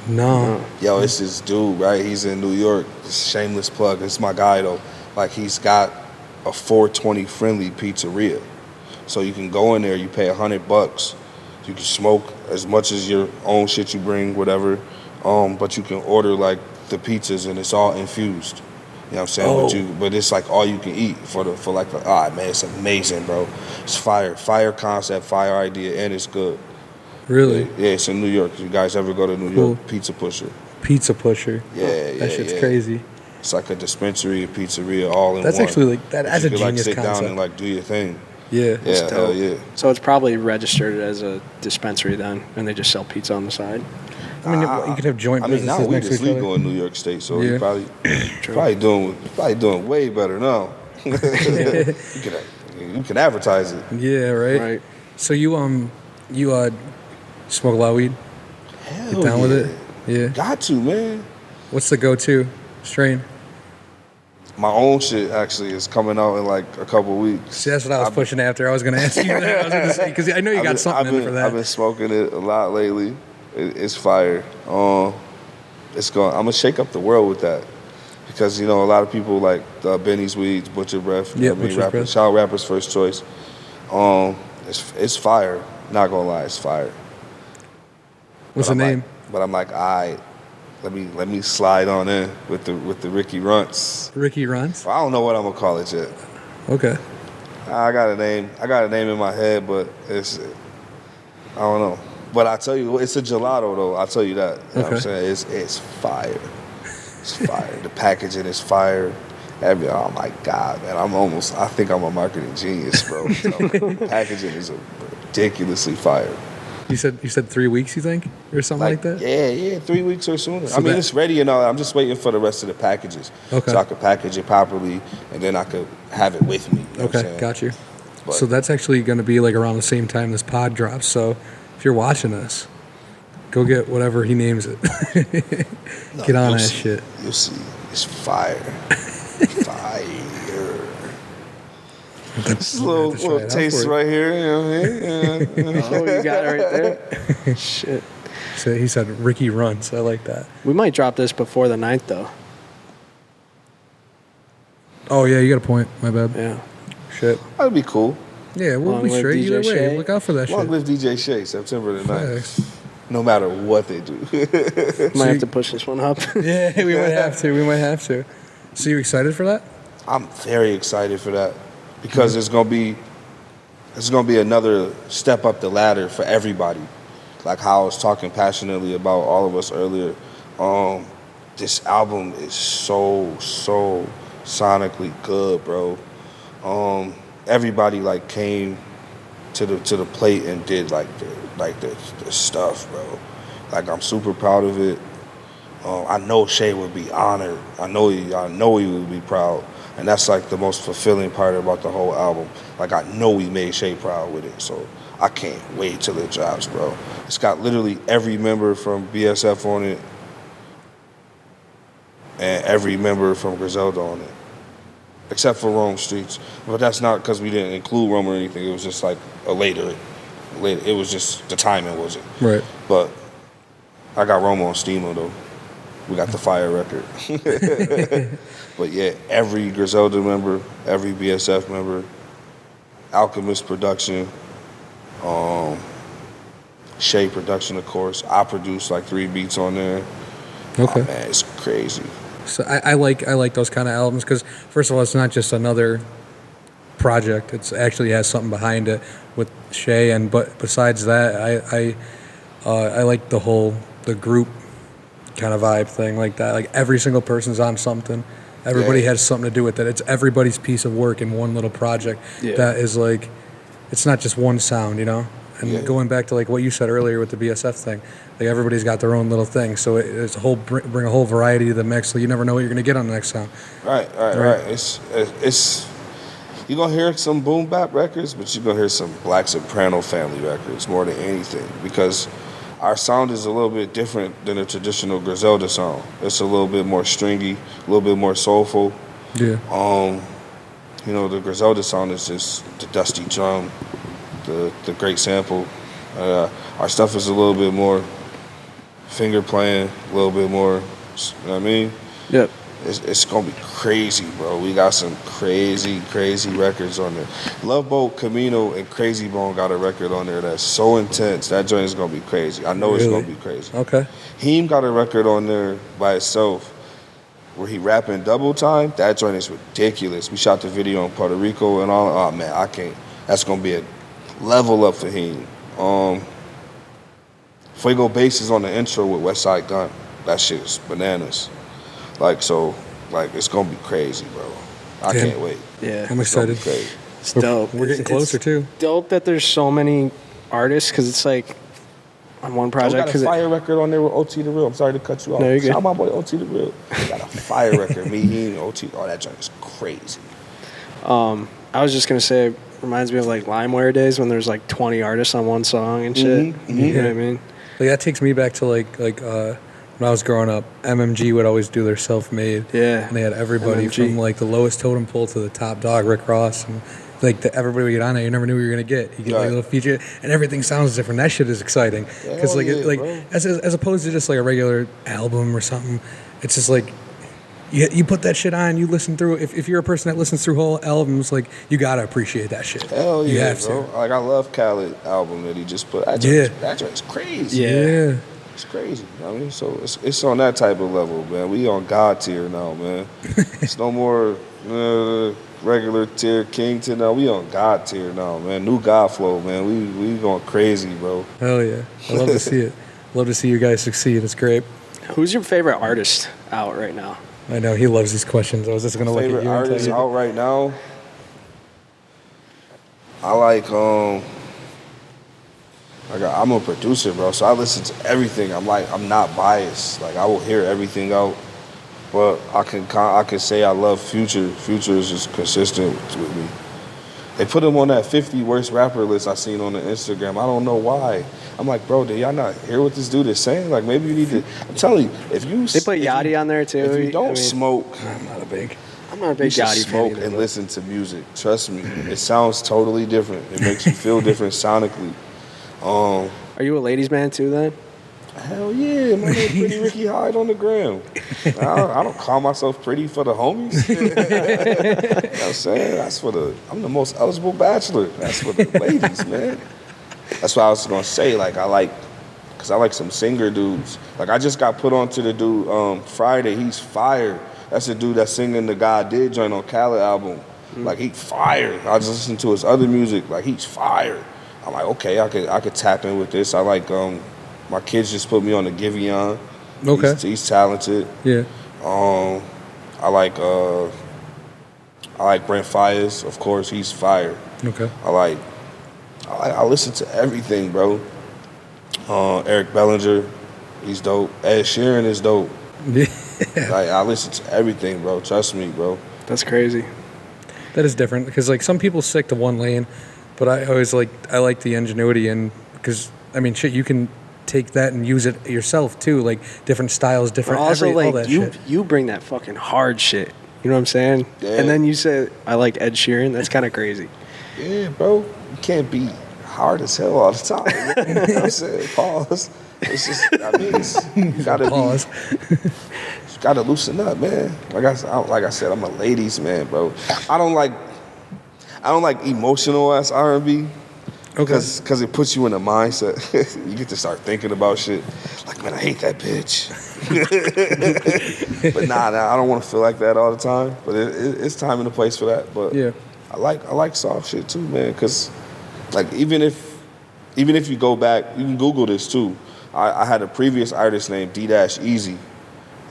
B: No.
C: Yo, it's this dude, right? He's in New York. Shameless plug. It's my guy though. Like he's got a 420 friendly pizzeria, so you can go in there. You pay $100. You can smoke as much as your own shit you bring, whatever. But you can order like the pizzas and it's all infused. You know what I'm saying? But it's like all you can eat man, it's amazing, bro. It's fire concept, fire idea, and it's good.
B: Really?
C: Yeah, it's in New York. If you guys ever go to New York, Pizza Pusher.
B: Pizza Pusher.
C: Yeah,
B: that shit's crazy.
C: It's like a dispensary, a pizzeria, all in
B: that's
C: one.
B: That's actually like that's a genius
C: sit
B: concept.
C: Down and like do your thing.
B: Yeah.
C: Yeah, hell yeah.
A: So it's probably registered as a dispensary then, and they just sell pizza on the side.
B: I mean, you could have joint businesses
C: now
B: next to each other.
C: legal in New York State, so you probably doing way better now. You can advertise it.
B: Yeah, right. So you smoke a lot of weed?
C: Hell
B: Get down with it? Yeah.
C: Got to, man.
B: What's the go-to strain?
C: My own shit actually is coming out in like a couple weeks.
B: See, that's what I was pushing after. I was going to ask you that. I was going to say, because I know you got something in for that.
C: I've been smoking it a lot lately. It's fire. I'm gonna shake up the world with that because a lot of people like Benny's Weeds, Butcher Breath. Shout out rappers' first choice. It's fire. Not gonna lie, it's fire.
B: What's the name?
C: But I'm like, let me slide on in with the Ricky Runts.
B: Ricky Runts?
C: I don't know what I'm gonna call it yet.
B: Okay.
C: I got a name in my head, but I don't know. But I tell you, it's a gelato though. I'll tell you that. You know what I'm saying? It's fire. It's fire. The packaging is fire. Oh my God, man! I think I'm a marketing genius, bro. So, packaging is ridiculously fire.
B: You said 3 weeks, you think, or something like that?
C: Yeah, 3 weeks or sooner. So it's ready and all. I'm just waiting for the rest of the packages, so I could package it properly, and then I could have it with me. You know what I'm saying?
B: Got you. So that's actually going to be like around the same time this pod drops. So if you're watching us, go get whatever he names it. Get on that shit.
C: You'll see. It's fire. Fire. Just a little taste right here. You know what I mean?
A: Oh, you got it right there. Shit.
B: So he said Ricky Runs. I like that.
A: We might drop this before the 9th, though.
B: Oh, yeah, you got a point. My bad.
A: Yeah.
B: Shit.
C: That'd be cool.
B: Yeah, we'll be straight either way.
A: Shay.
B: Look out for that shit.
C: Long live DJ Shay, September the 9th. No matter what they do.
A: Might have to push this one up.
B: Yeah, we might have to. So you excited for that?
C: I'm very excited for that because it's gonna be another step up the ladder for everybody. Like how I was talking passionately about all of us earlier. This album is so sonically good, bro. Everybody like came to the plate and did the stuff, bro. Like I'm super proud of it. I know Shay would be honored. I know he would be proud, and that's like the most fulfilling part about the whole album. Like I know we made Shay proud with it, so I can't wait till it drops, bro. It's got literally every member from BSF on it, and every member from Griselda on it, except for Rome Streets. But that's not because we didn't include Rome or anything. It was just like a later. It was just the timing wasn't
B: right.
C: But I got Rome on Stima though. We got the fire record. But yeah, every Griselda member, every BSF member, Alchemist production, Shay production, of course. I produced like 3 beats on there.
B: Okay.
C: Oh, man, it's crazy.
B: So I like those kind of albums because first of all, it's not just another project. It actually has something behind it with Shay, but besides that, I like the group kind of vibe thing like that. Like every single person's on something. Everybody has something to do with it. It's everybody's piece of work in one little project that is like, it's not just one sound, And going back to like what you said earlier with the BSF thing, like everybody's got their own little thing. So it's bring a whole variety to the mix. So you never know what you're gonna get on the next sound.
C: Right. It's you're gonna hear some boom bap records, but you're gonna hear some Black Soprano family records more than anything because our sound is a little bit different than a traditional Griselda sound. It's a little bit more stringy, a little bit more soulful.
B: Yeah.
C: You know, the Griselda song is just the dusty drum, the great sample. Our stuff is a little bit more finger playing, a little bit more, you know what I mean?
A: Yep.
C: It's gonna be crazy, bro. We got some crazy records on there. Love Boat, Camino, and Crazy Bone got a record on there that's so intense. That joint is gonna be crazy. I know it's
B: Really?
C: gonna be crazy.
B: Okay.
C: Heem got a record on there by itself where he rapping double time. That joint is ridiculous. We shot the video in Puerto Rico and all. Oh man, I can't. That's gonna be a level up for Heem. Fuego Bass is on the intro with Westside Gun. That shit is bananas. It's gonna be crazy, bro. I
B: Damn.
C: can't wait.
A: Yeah.
B: I'm
C: It's gonna be
B: excited.
C: crazy.
A: It's dope.
B: We're getting closer
A: It's
B: too.
A: dope that there's so many artists because it's like on one
C: We
A: project.
C: got a fire record on there with OT the Real. I'm sorry to cut you off.
A: No, you're good.
C: Shout out my boy OT the Real. We got a fire record. Me, he, and OT. Oh, that joint is crazy.
A: I was just gonna say, it reminds me of like LimeWire days when there's like 20 artists on one song and shit. You know what I mean?
B: Like that takes me back to like when I was growing up, MMG would always do their self-made.
A: Yeah.
B: And they had everybody
A: MMG.
B: from like the lowest totem pole to the top dog, Rick Ross, and like everybody would get on there. You never knew what you were gonna get. You get like
C: Right.
B: a little feature, and everything sounds different. That shit is exciting because
C: Hell yeah,
B: like
C: bro.
B: as opposed to just like a regular album or something. It's just like. You put that shit on, you listen through it. If you're a person that listens through whole albums, like, you gotta appreciate that shit.
C: Hell
B: You
C: yeah,
B: have
C: bro.
B: to.
C: Like I love Khaled album that he just put. That joint's crazy.
A: Yeah.
C: It's crazy. You know what I mean? So it's on that type of level, man. We on God tier now, man. It's no more regular tier king tier now. We on God tier now, man. New God flow, man. We going crazy, bro.
B: Hell yeah. I love to see it. Love to see you guys succeed. It's great.
A: Who's your favorite artist out right now?
B: I know he loves these questions. I was just gonna look at
C: Favorite
B: you and
C: artist
B: tell you.
C: out right now? I like I'm a producer, bro, so I listen to everything. I'm not biased. Like I will hear everything out. But I can say I love Future. Future is just consistent with me. They put him on that 50 worst rapper list I seen on the Instagram. I don't know why. I'm like, bro, did y'all not hear what this dude is saying? Like maybe you need to. I'm telling you, if you
A: They put Yachty on there too.
C: if you don't
A: I mean,
C: smoke,
B: I'm not a big.
A: I'm not a
C: you
A: big
C: should
A: Yachty
C: smoke
A: fan either,
C: and
A: but-
C: listen to music. Trust me, it sounds totally different. It makes you feel different sonically.
A: Are you a ladies' man too then?
C: Hell yeah, my name Pretty Ricky Hyde on the gram. I don't call myself pretty for the homies. You know what I'm saying? I'm the most eligible bachelor. That's for the ladies, man. That's what I was gonna say. Like cause I like some singer dudes. Like I just got put onto the dude Friday. He's fire. That's the dude that's singing the God Did joint on Khaled album. Like he fire. I just listen to his other music. Like he's fire. I'm like, okay, I could tap in with this. I like my kids just put me on the Giveon.
B: Okay.
C: He's talented.
B: Yeah.
C: I like Brent Fayez, of course. He's fire.
B: Okay.
C: I listen to everything, bro. Eric Bellinger, he's dope. Ed Sheeran is dope.
B: Yeah.
C: Like I listen to everything, bro. Trust me, bro.
A: That's crazy.
B: That is different because like some people stick to one lane, but I like the ingenuity and because I mean shit you can take that and use it yourself too, like different styles,
A: But
B: different
A: also,
B: all
A: like
B: that
A: you,
B: shit.
A: you bring that fucking hard shit. You know what I'm saying?
C: Yeah.
A: And then you say I like Ed Sheeran. That's kind of crazy.
C: Yeah, bro. You can't be hard as hell all the time. You know what I'm saying? Pause. It's just, you gotta
B: Pause.
C: You gotta loosen up, man. Like I said, I'm a ladies man, bro. I don't like emotional ass R&B. Because it puts you in a mindset. You get to start thinking about shit. Like, man, I hate that bitch. But nah, I don't want to feel like that all the time. But it's time and a place for that. But
B: Yeah.
C: I like soft shit too, man. Because like even if you go back, you can Google this too. I had a previous artist named D-Easy,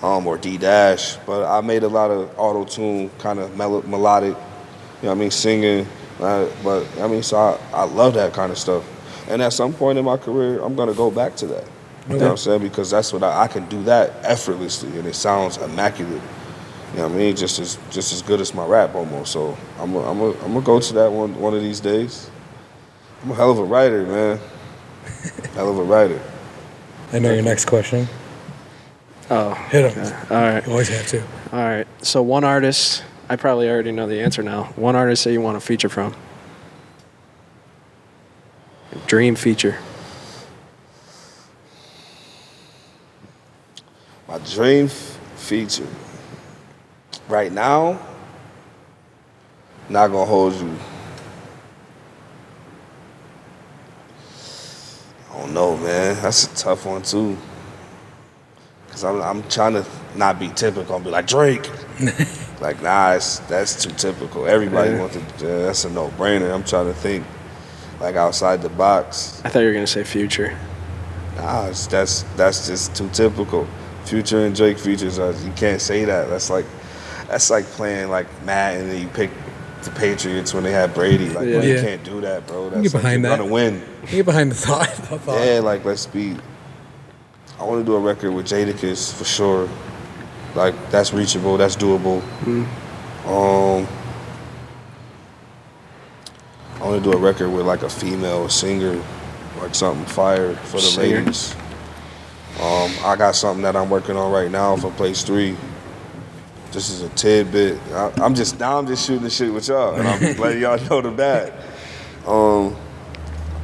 C: or D-, but I made a lot of auto-tune, kind of melodic, you know what I mean, singing. But I mean, so I love that kind of stuff. And at some point in my career, I'm gonna go back to that. You know what I'm saying? Because that's what I can do that effortlessly, and it sounds immaculate. You know what I mean? Just as good as my rap almost. So I'm gonna go to that one of these days. I'm a hell of a writer, man. Hell of a writer.
B: I know your next question.
A: Oh,
B: Hit him.
A: all right,
B: You always have to.
A: all right. So one artist I probably already know the answer now. One artist that you want to feature from. Dream feature.
C: My dream feature. Right now, not gonna hold you. I don't know, man. That's a tough one too. Cause I'm trying to not be typical and be like Drake. Like, nah, that's too typical. Everybody wants to. That's a no-brainer. I'm trying to think like outside the box.
A: I thought you were gonna say Future.
C: Nah, that's just too typical. Future and Drake features, you can't say that. That's like playing like Madden and you pick the Patriots when they had Brady. Like, bro, you can't do that, bro. That's
B: Get behind
C: like,
B: that.
C: you're gonna win.
B: Get behind the thought.
C: Yeah, like let's be. I want to do a record with Jadakiss for sure. Like that's reachable, that's doable. I want to do a record with like a female singer, like something fire for the
A: Singer.
C: ladies. I got something that I'm working on right now for Place 3. This is a tidbit. I'm just shooting the shit with y'all, and I'm letting y'all know the bad.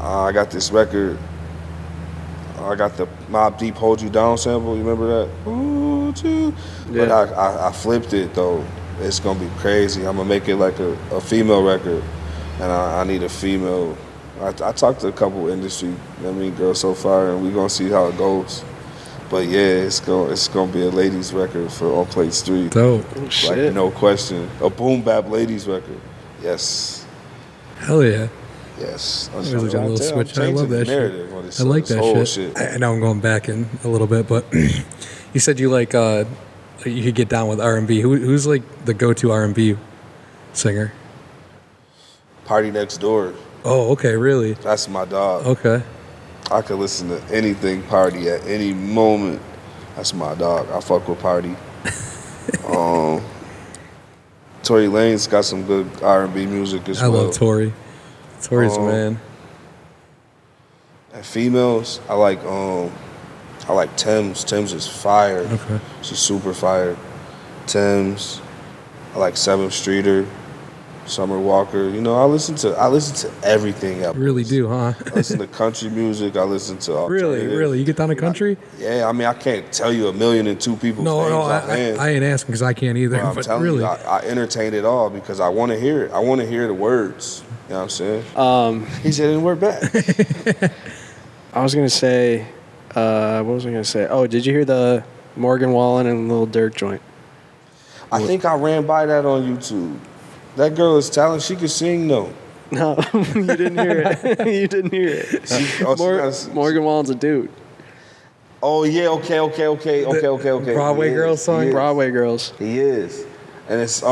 C: I got this record. I got the Mobb Deep "Hold You Down" sample. You remember that? Hold you.
A: Yeah.
C: But I flipped it though. It's gonna be crazy. I'm gonna make it like a female record, and I need a female. I talked to a couple industry, girls so far, and we gonna see how it goes. But yeah, it's gonna be a ladies record on Place 3.
B: Dope.
A: Oh,
C: Like
A: shit.
C: no question, a boom bap ladies record. Yes,
B: Hell yeah.
C: yes.
B: There's a little switch. I love that shit. I like
C: this
B: that
C: whole
B: shit. I know I'm going back in a little bit, but you said you like you could get down with R&B. Who's like the go-to R&B singer?
C: Party Next Door.
B: Oh, okay, really?
C: That's my dog.
B: Okay.
C: I could listen to anything Party at any moment. That's my dog. I fuck with Party. Tory Lanez got some good R&B music as
B: I
C: well.
B: love Tory. Tory's the man.
C: And females, I like Thames. Thames is fire.
B: Okay.
C: She's super fire. Thames. I like 7th Streeter, Summer Walker. You know, I listen to everything.
B: You really do, huh?
C: I listen to country music. I listen to alternative.
B: Really? You get down to country?
C: Yeah, I can't tell you 1,002 people's
B: No,
C: names offhand.
B: I ain't asking because I can't either.
C: But I'm
B: But
C: telling
B: really,
C: you, I entertain it all because I want to hear it. I want to hear the words. You know what I'm saying? He said it didn't work back.
A: I was gonna say, what was I gonna say? Oh, did you hear the Morgan Wallen and Lil Durk joint?
C: I think I ran by that on YouTube. That girl is talented. She can sing though.
A: No, you didn't hear it. You didn't hear it. Morgan Wallen's a dude.
C: Oh yeah, okay.
B: Broadway
C: He
B: Girls
C: is.
B: song?
C: He is.
A: Broadway Girls.
C: He is, and it's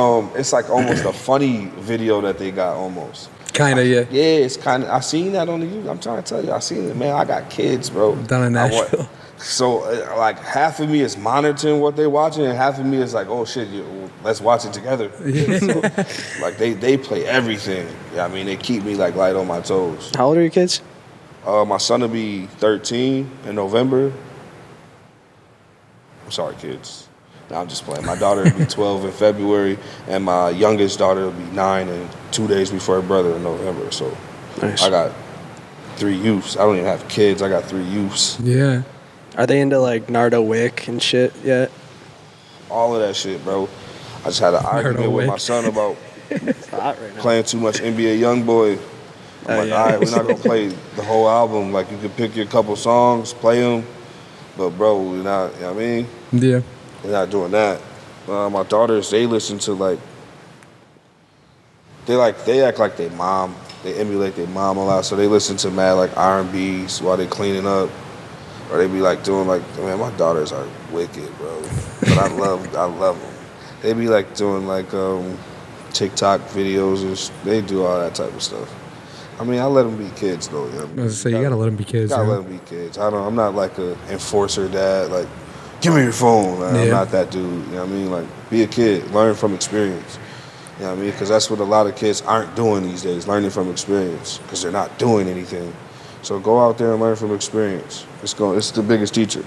C: like almost a funny video that they got almost.
B: kind of, yeah.
C: Yeah, it's kind of. I seen that on the YouTube. I'm trying to tell you, I seen it, man. I got kids, bro.
B: Down in Nashville.
C: So like half of me is monitoring what they watching, and half of me is like, oh shit, let's watch it together. So, like they play everything. Yeah, I mean they keep me like light on my toes.
A: How old are your kids?
C: My son will be 13 in November. I'm sorry, kids. No, I'm just playing. My daughter will be 12 in February, and my youngest daughter will be 9 and 2 days before her brother in November. So
A: Nice.
C: I got 3 youths. I don't even have kids. I got 3 youths.
B: Yeah.
A: Are they into like Nardo Wick and shit yet?
C: All of that shit, bro. I just had an argument with my son about
A: It's hot right now.
C: playing too much NBA YoungBoy. I'm like,
A: yeah.
C: all right, we're not gonna play the whole album. Like, you can pick your couple songs, play them, but bro, we're not. You know what I mean,
B: Yeah.
C: we're not doing that. My daughters, they listen to like, they act like their mom. They emulate their mom a lot, so they listen to mad like R&B's while they cleaning up, or they be like doing like, man, my daughters are wicked, bro. But I love them. They be like doing like TikTok videos and they do all that type of stuff. I mean, I let them be kids though. You know what I mean?
B: I was gonna say, you gotta let them be kids.
C: Gotta
B: man.
C: let them be kids. I'm not like a enforcer dad. Like, give me your phone. Like, I'm
B: Yeah.
C: not that dude. You know what I mean? Like, be a kid. Learn from experience. You know what I mean? Because that's what a lot of kids aren't doing these days. Learning from experience. Because they're not doing anything. So go out there and learn from experience. It's the biggest teacher.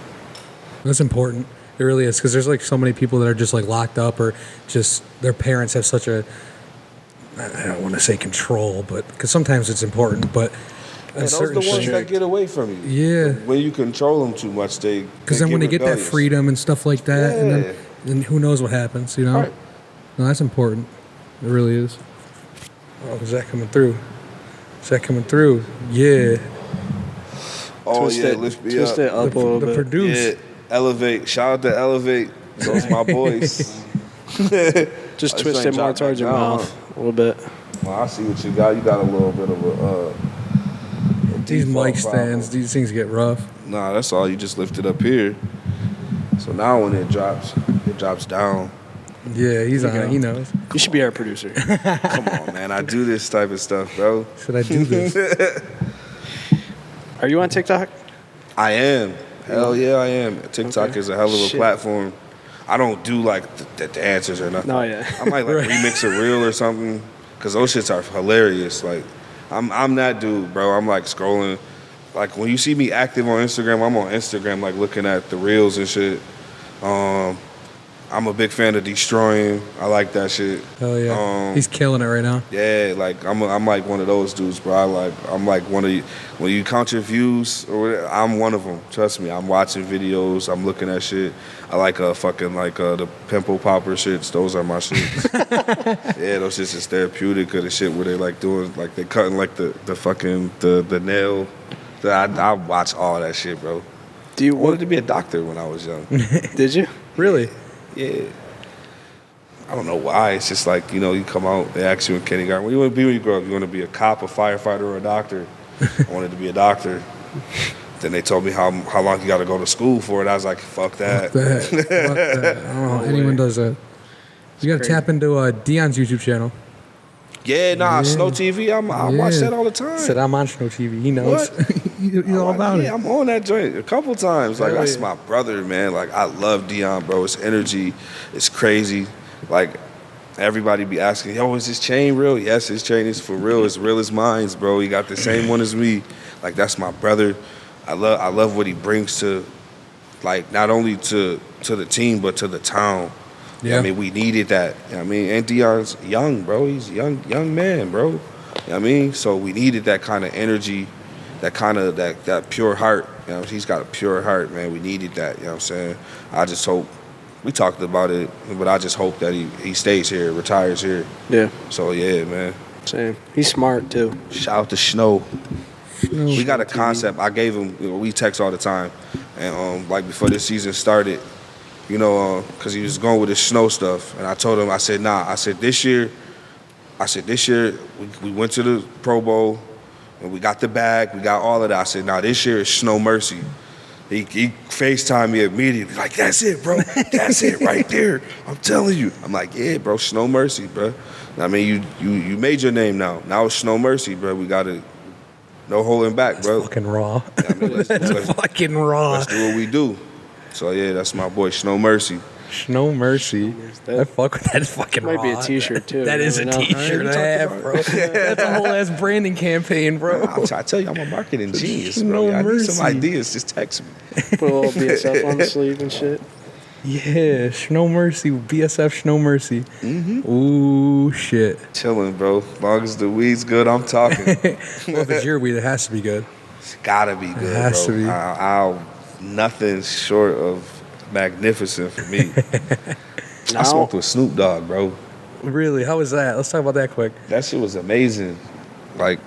B: That's important. It really is, because there's like so many people that are just like locked up, or just their parents have such a, I don't want to say control, but because sometimes it's important, but
C: those are the ones that get away from you.
B: Yeah.
C: When you control them too much,
B: because then when they get that freedom and stuff like that, and then who knows what happens, you know?
C: Right.
B: No, that's important. It really is. Oh, is that coming through? Is that coming through? Yeah.
C: Oh, lift me
A: twist it up a little bit.
B: Produce.
C: Yeah, Elevate. Shout out to Elevate. Those my boys.
A: Just twist it more towards your mouth a little bit.
C: Well, I see what you got. You got a little bit of a
B: these mic
C: default
B: stands,
C: problem.
B: these things get rough.
C: Nah, that's all. You just lift it up here. So now when it drops down.
B: Yeah, he's on it. He knows.
A: You should be our producer.
C: Come on, man. I do this type of stuff, bro.
B: Should I do this?
A: Are you on TikTok?
C: I am. Hell yeah, I am. TikTok is a hell of a platform. I don't do like the dances or nothing.
A: No, yeah.
C: I might like remix a reel or something, because those shits are hilarious. Like, I'm that dude, bro. I'm like scrolling. Like when you see me active on Instagram, I'm on Instagram like looking at the reels and shit. I'm a big fan of Destroying. I like that shit.
B: Hell yeah. He's killing it right now.
C: Yeah, like I'm like one of those dudes, bro. I'm like one of you. When you count your views, or whatever, I'm one of them. Trust me. I'm watching videos. I'm looking at shit. I like the pimple popper shits. Those are my shits. Yeah, those shits is therapeutic. Or the shit where they like doing like they cutting like the fucking the nail. I watch all that shit, bro. I wanted to be a doctor when I was young.
A: Did you?
B: Really?
C: Yeah. I don't know why. It's just like, you come out, they ask you in kindergarten, what do you want to be when you grow up? You want to be a cop, a firefighter, or a doctor? I wanted to be a doctor. Then they told me how long you got to go to school for it. I was like, fuck that.
B: Fuck that. I don't know how anyone does that. You got to tap into Dion's YouTube channel.
C: Yeah, Snow TV, I watch that all the time.
B: Said I'm on Snow TV. He knows. He's all about it.
C: Yeah, I'm on that joint a couple times. Like, that's
B: yeah.
C: my brother, man. Like, I love Dion, bro. His energy is crazy. Like, everybody be asking, yo, is his chain real? Yes, his chain is for real. As real as mine, bro. He got the same one as me. Like, that's my brother. I love what he brings to, like, not only to the team, but to the town.
B: Yeah.
C: I mean, we needed that. You know what I mean? And Dion's young, bro. He's a young man, bro. You know what I mean? So we needed that kind of energy, that kind of, that pure heart. You know, he's got a pure heart, man. We needed that, you know what I'm saying? I just hope, we talked about it, but I just hope that he stays here, retires here.
A: Yeah.
C: So, yeah, man.
A: Same. He's smart, too.
C: Shout out to Snow. We got a concept. I gave him, we text all the time. And, like, before this season started, because he was going with his snow stuff. And I told him, I said, nah. I said, this year, we went to the Pro Bowl, and we got the bag. We got all of that. I said, nah, this year is Snow Mercy. He FaceTimed me immediately. Like, that's it, bro. That's it right there. I'm telling you. I'm like, yeah, bro, Snow Mercy, bro. I mean, you made your name now. Now it's Snow Mercy, bro. We got to, no holding back, bro.
B: That's fucking raw.
C: I mean,
B: That's fucking raw.
C: Let's do what we do. So, yeah, that's my boy, Snow Mercy.
B: Snow Mercy. I fuck with that. It's fucking
A: Might
B: raw.
A: be a t-shirt, too.
B: That is a t-shirt I have, bro. That's a whole ass branding campaign, bro.
C: I tell you, I'm a marketing genius,
B: Snow
C: bro. I need
B: Mercy.
C: some ideas. Just text me.
A: Put a little BSF on the sleeve and shit.
B: Yeah, Snow Mercy, BSF Snow Mercy.
C: Mm-hmm.
B: Ooh, shit.
C: Chilling, bro. As long as the weed's good, I'm talking.
B: Well, if it's your weed, it has to be good.
C: It's gotta be good,
B: It has
C: bro.
B: to be.
C: I'll nothing short of magnificent for me. I smoked with Snoop Dogg, bro.
B: Really? How was that? Let's talk about that quick.
C: That shit was amazing. Like,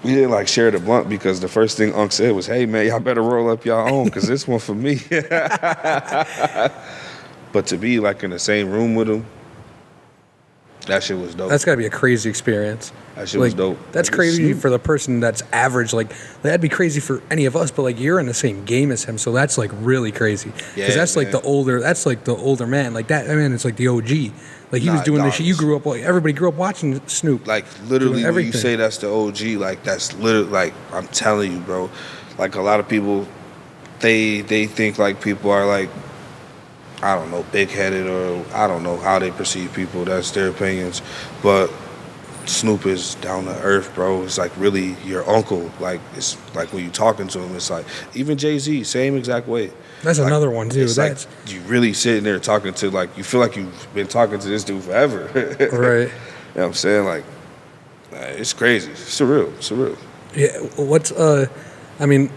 C: we didn't like share the blunt because the first thing Unc said was, hey man, y'all better roll up y'all own because this one for me. But to be like in the same room with him, that shit was dope.
B: That's got to be a crazy experience.
C: That shit was dope.
B: That's
C: Like,
B: crazy
C: Snoop.
B: for the person that's average. Like, that'd be crazy for any of us, but like you're in the same game as him, so that's like really crazy. Because
C: Yeah,
B: that's like
C: man.
B: that's like the older man. Like that, I mean, it's like the OG. Like he was doing this shit. You grew up, like everybody grew up watching Snoop.
C: Like literally,
B: doing
C: when you
B: everything.
C: say that's the OG, like that's literally, like I'm telling you, bro. Like a lot of people, they think like people are like, I don't know, big headed, or I don't know how they perceive people. That's their opinions, but Snoop is down to earth, bro. It's like really your uncle. Like it's like when you talking to him, it's like even Jay-Z, same exact way.
B: That's
C: like,
B: another one too.
C: It's
B: That's
C: like you really sitting there talking to like you feel like you've been talking to this dude forever.
B: right.
C: You know what I'm saying? Like it's crazy. It's surreal.
B: Yeah. What's I mean,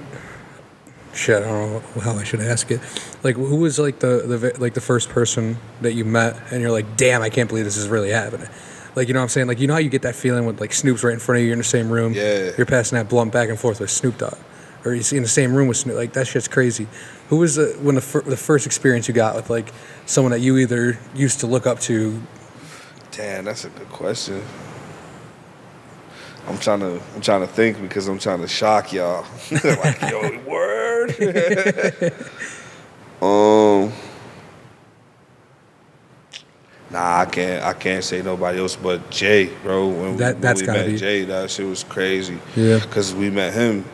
B: shit. I don't know how I should ask it. Like, who was like the first person that you met, and you're like, damn, I can't believe this is really happening. Like, you know what I'm saying? Like, you know how you get that feeling when, like, Snoop's right in front of you, you're in the same room.
C: Yeah.
B: You're passing that blunt back and forth with Snoop Dogg. Or you're in the same room with Snoop. Like, that shit's crazy. Who was the first experience you got with, like, someone that you either used to look up to?
C: Damn, that's a good question. I'm trying to think because I'm trying to shock y'all. Like, yo, word. Nah, I can't say nobody else but Jay, bro. When we met Jay, that shit was crazy.
B: Yeah.
C: Because we met him.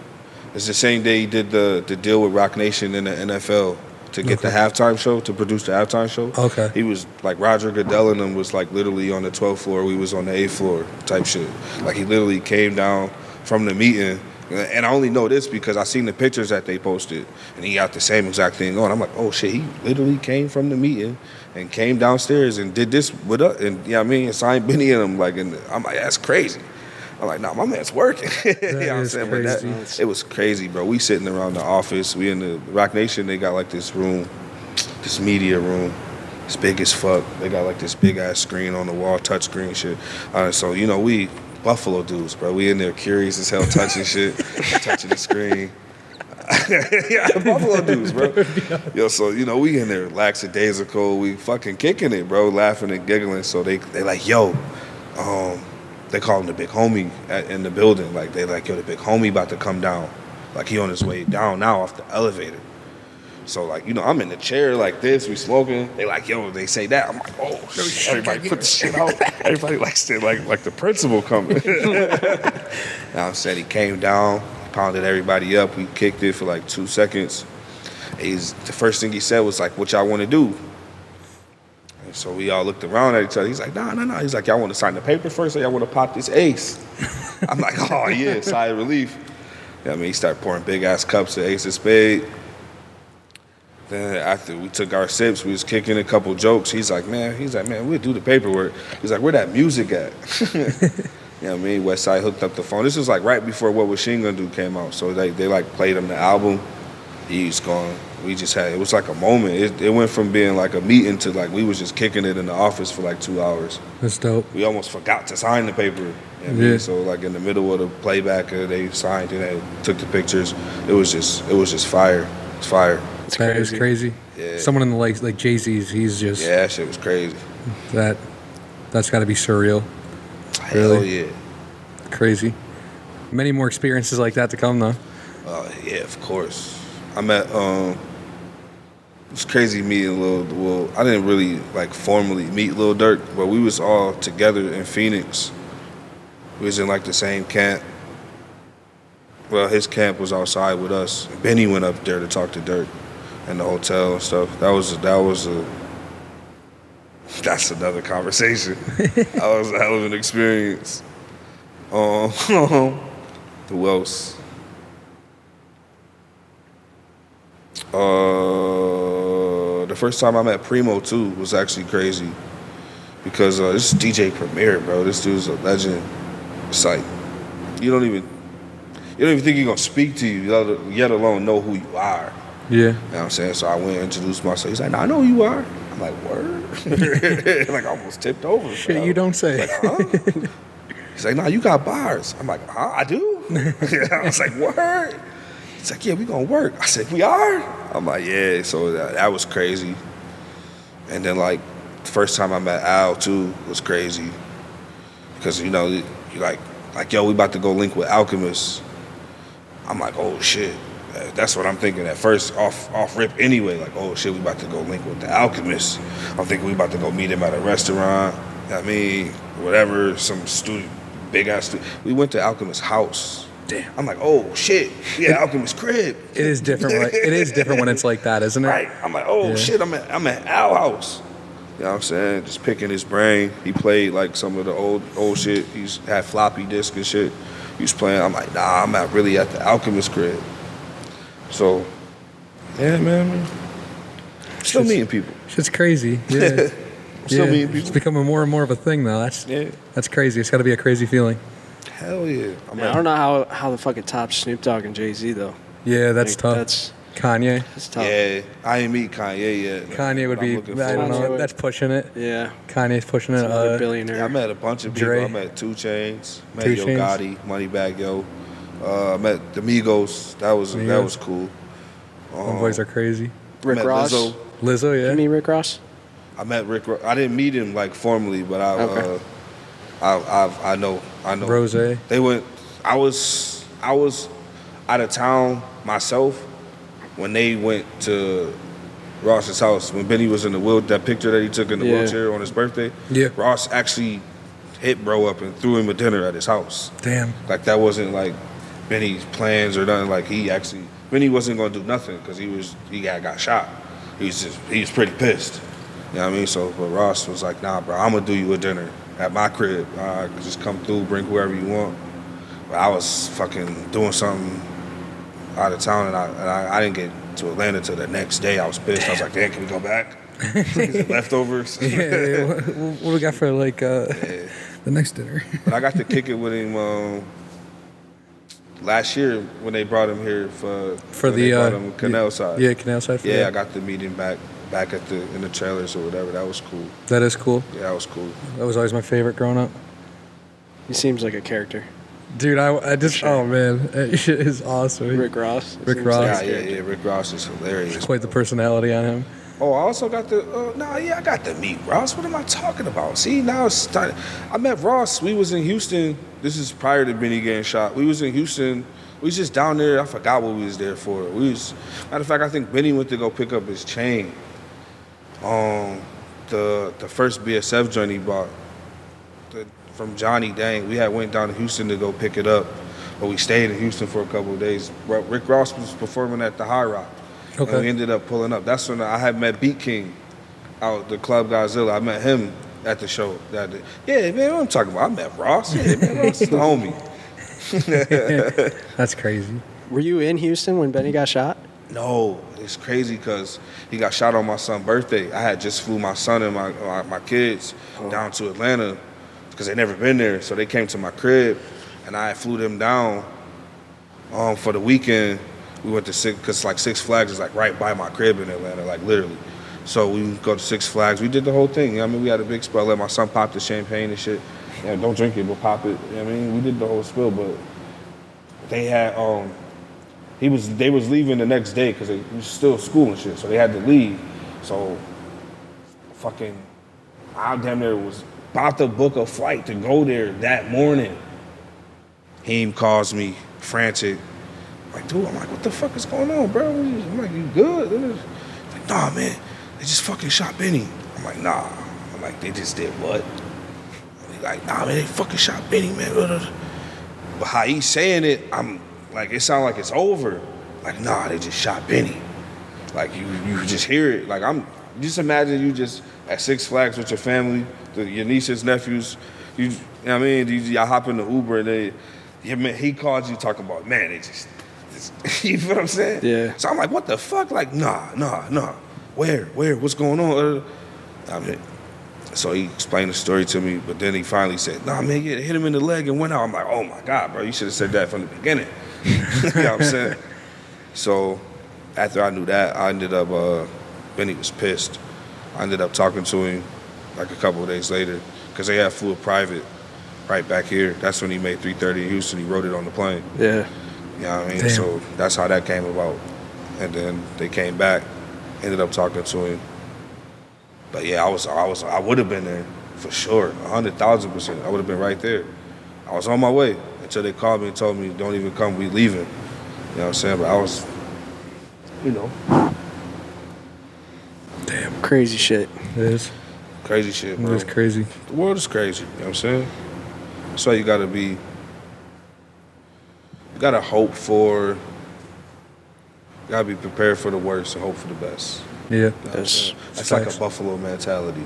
C: It's the same day he did the deal with Rock Nation in the NFL to get the halftime show, to produce the halftime show.
B: Okay.
C: He was like Roger Goodell and them was like literally on the 12th floor. We was on the 8th floor type shit. Like he literally came down from the meeting. And I only know this because I seen the pictures that they posted, and he got the same exact thing on. I'm like, oh shit, he literally came from the meeting and came downstairs and did this with us, and you know what I mean, and signed Benny and him. Like, and I'm like, that's crazy. I'm like, nah, my man's working. You know what I'm saying?
B: Crazy.
C: But it was crazy, bro. We sitting around the office. We in the Rock Nation. They got like this room, this media room. It's big as fuck. They got like this big ass screen on the wall, touch screen shit. So you know we. Buffalo dudes, bro. We in there curious as hell, touching shit, touching the screen. Yeah, Buffalo dudes, bro. Yo, so you know we in there lackadaisical. We fucking kicking it, bro, laughing and giggling. So they like, yo, they call him the big homie in the building. Like they like, yo, the big homie about to come down. Like he on his way down now off the elevator. So like, you know, I'm in the chair like this, we smoking. They like, yo, they say that. I'm like, oh shit. Everybody put the shit out. Everybody likes it like the principal coming. Now I'm saying he came down, pounded everybody up. We kicked it for like 2 seconds. The first thing he said was like, what y'all want to do? And so we all looked around at each other. He's like, nah. He's like, y'all want to sign the paper first or y'all want to pop this ace? I'm like, oh yeah, sigh of relief. Yeah, I mean, he started pouring big ass cups of Ace of Spade. Then after we took our sips, we was kicking a couple jokes. He's like, man, we'll do the paperwork. He's like, where that music at? You know what I mean? Westside hooked up the phone. This was like right before What Was She Gonna Do came out. So they like played him the album. He's gone. It was like a moment. It went from being like a meeting to like we was just kicking it in the office for like 2 hours.
B: That's dope.
C: We almost forgot to sign the paper. You know what I mean? So like in the middle of the playback, they signed it and took the pictures. It was just fire. It's fire.
B: That is crazy.
C: Yeah.
B: Someone in the like Jay-Z's, he's just
C: that shit was crazy.
B: That's got to be surreal.
C: Hell
B: really?
C: Yeah.
B: Crazy. Many more experiences like that to come though.
C: Yeah, of course. I met it's crazy meeting Lil. I didn't really like formally meet Lil Durk, but we was all together in Phoenix. We was in like the same camp. Well, his camp was outside with us. Benny went up there to talk to Durk in the hotel and stuff. That's another conversation. That was a hell of an experience. Who else? The first time I met Primo too was actually crazy because this is DJ Premier, bro. This dude's a legend. It's like you don't even think he's gonna speak to you, yet alone know who you are.
B: Yeah.
C: You know what I'm saying? So I went and introduced myself. He's like, nah, I know who you are. I'm like, word? Like I almost tipped over.
B: Shit,
C: bro.
B: you don't say.
C: Like, huh? He's like, nah, you got bars. I'm like, huh, I do? I was like, word? He's like, yeah, we gonna work. I said, we are? I'm like, yeah. So that was crazy. And then like, the first time I met Al too was crazy. Because, you know, you like, yo, we about to go link with Alchemist. I'm like, oh shit. That's what I'm thinking at first, off rip anyway. Like, oh shit, we about to go link with the Alchemist. I'm thinking we about to go meet him at a restaurant. I mean, whatever, some studio, big ass studio. We went to Alchemist's house. Damn. I'm like, oh shit, yeah, Alchemist's crib.
B: It is different. It is different when it's like that, isn't it?
C: Right. I'm like, oh shit, I'm at Al house. You know what I'm saying? Just picking his brain. He played like some of the old shit. He's had floppy disk and shit. He was playing. I'm like, nah, I'm not really at the Alchemist crib. So, yeah, man. Still meeting people.
B: Shit's crazy. Yeah.
C: Still meeting
B: It's
C: people.
B: becoming more and more of a thing, though. That's crazy. It's got to be a crazy feeling.
C: Hell yeah.
A: I don't know how the fucking top Snoop Dogg and Jay-Z, though.
B: Yeah, that's tough.
A: That's
B: Kanye.
A: tough.
C: Yeah, I ain't meet Kanye yet.
B: Kanye would be, I don't know, that's pushing it.
A: Yeah.
B: Kanye's pushing it.
A: Another billionaire.
C: Yeah, I met a bunch of people.
B: Dre.
C: I met 2 Chainz, met
B: 2
C: Yo
B: Chainz.
C: Gotti, Moneybagg Yo. I met the Migos. That was cool.
B: Them boys are crazy.
A: Rick
C: met
A: Ross.
C: Lizzo.
B: Lizzo, yeah.
A: You mean Rick Ross?
C: I met Rick. I didn't meet him like formally, but
A: Okay.
C: I know.
B: Rose.
C: They went. I was out of town myself when they went to Ross's house when Benny was in the wheelchair. That picture that he took in the wheelchair on his birthday.
B: Yeah.
C: Ross actually hit bro up and threw him a dinner at his house.
B: Damn.
C: Like that wasn't like Benny's plans or nothing. Like Benny wasn't gonna do nothing because he got shot. He was pretty pissed. You know what I mean? So, but Ross was like, nah, bro, I'm gonna do you a dinner at my crib. Just come through, bring whoever you want. But I was fucking doing something out of town, and I didn't get to Atlanta till the next day. I was pissed. I was like, damn, can we go back? Is it leftovers?
B: Yeah, what do we got for like the next dinner?
C: But I got to kick it with him last year when they brought him here for the Canal side.
B: Yeah, Canal side.
C: I got to meet him back in the trailers or whatever. That was cool.
B: That is cool.
C: Yeah, that was cool.
B: That was always my favorite growing up.
A: He seems like a character.
B: Dude, I just
A: Sure.
B: oh man, that shit is awesome.
A: Rick Ross.
B: Rick
A: Seems
B: Ross.
A: like
C: Yeah,
A: a
C: yeah,
A: character.
C: yeah. Rick Ross is hilarious.
B: Quite the personality on him.
C: Oh, I also got I got to meet Ross. What am I talking about? See, now it's starting. I met Ross. We was in Houston. This is prior to Benny getting shot. We was in Houston. We was just down there. I forgot what we was there for. Matter of fact, I think Benny went to go pick up his chain. The first BSF joint he bought from Johnny Dang. We had went down to Houston to go pick it up, but we stayed in Houston for a couple of days. Rick Ross was performing at the High Rock.
B: Okay.
C: And we ended up pulling up. That's when I had met Beat King out the Club Godzilla. I met him at the show that day. Yeah, man, what I'm talking about. I met Ross. Yeah, man, Ross is the homie.
B: That's crazy.
A: Were you in Houston when Benny got shot?
C: No, it's crazy because he got shot on my son's birthday. I had just flew my son and my kids down to Atlanta because they never been there. So they came to my crib, and I flew them down for the weekend. We went to Six Flags is like right by my crib in Atlanta, like literally. So we go to Six Flags. We did the whole thing. You know what I mean, we had a big spill. I let my son pop the champagne and shit. Yeah, don't drink it, but pop it. You know what I mean, we did the whole spill, but they had they was leaving the next day because it was still school and shit, so they had to leave. So fucking, I damn near was about to book a flight to go there that morning. He calls me frantic. I'm like, dude, what the fuck is going on, bro? I'm like, you good? He's like, nah, man, they just fucking shot Benny. I'm like, nah. I'm like, they just did what? He's like, nah, man, they fucking shot Benny, man. But how he's saying it, I'm like, it sounds like it's over. Like, nah, they just shot Benny. Like, you just hear it. Like, just imagine you just at Six Flags with your family, your nieces, nephews. You know what I mean? Y'all hop in the Uber and he calls you talking about, man, they just, you feel what I'm saying?
A: Yeah.
C: So I'm like, what the fuck? Like, nah. Where? What's going on? I mean, so he explained the story to me, but then he finally said, nah, man, yeah, they hit him in the leg and went out. I'm like, oh my God, bro, you should have said that from the beginning. You know what I'm saying? So after I knew that, I ended up, Benny was pissed. I ended up talking to him like a couple of days later because they had flew a private right back here. That's when he made 330 in Houston. He wrote it on the plane.
A: Yeah.
C: You know what I mean?
B: Damn.
C: So that's how that came about. And then they came back, ended up talking to him. But yeah, I would have been there for sure, 100,000%. I would have been right there. I was on my way until they called me and told me, don't even come, we leaving. You know what I'm saying? But I was,
B: Damn.
A: Crazy shit.
B: It is.
C: crazy shit,
B: It
C: bro.
B: is crazy.
C: The world is crazy, you know what I'm saying? That's why you gotta be prepared for the worst and hope for the best.
B: Yeah.
A: That's
C: That's like
B: facts.
C: a Buffalo mentality.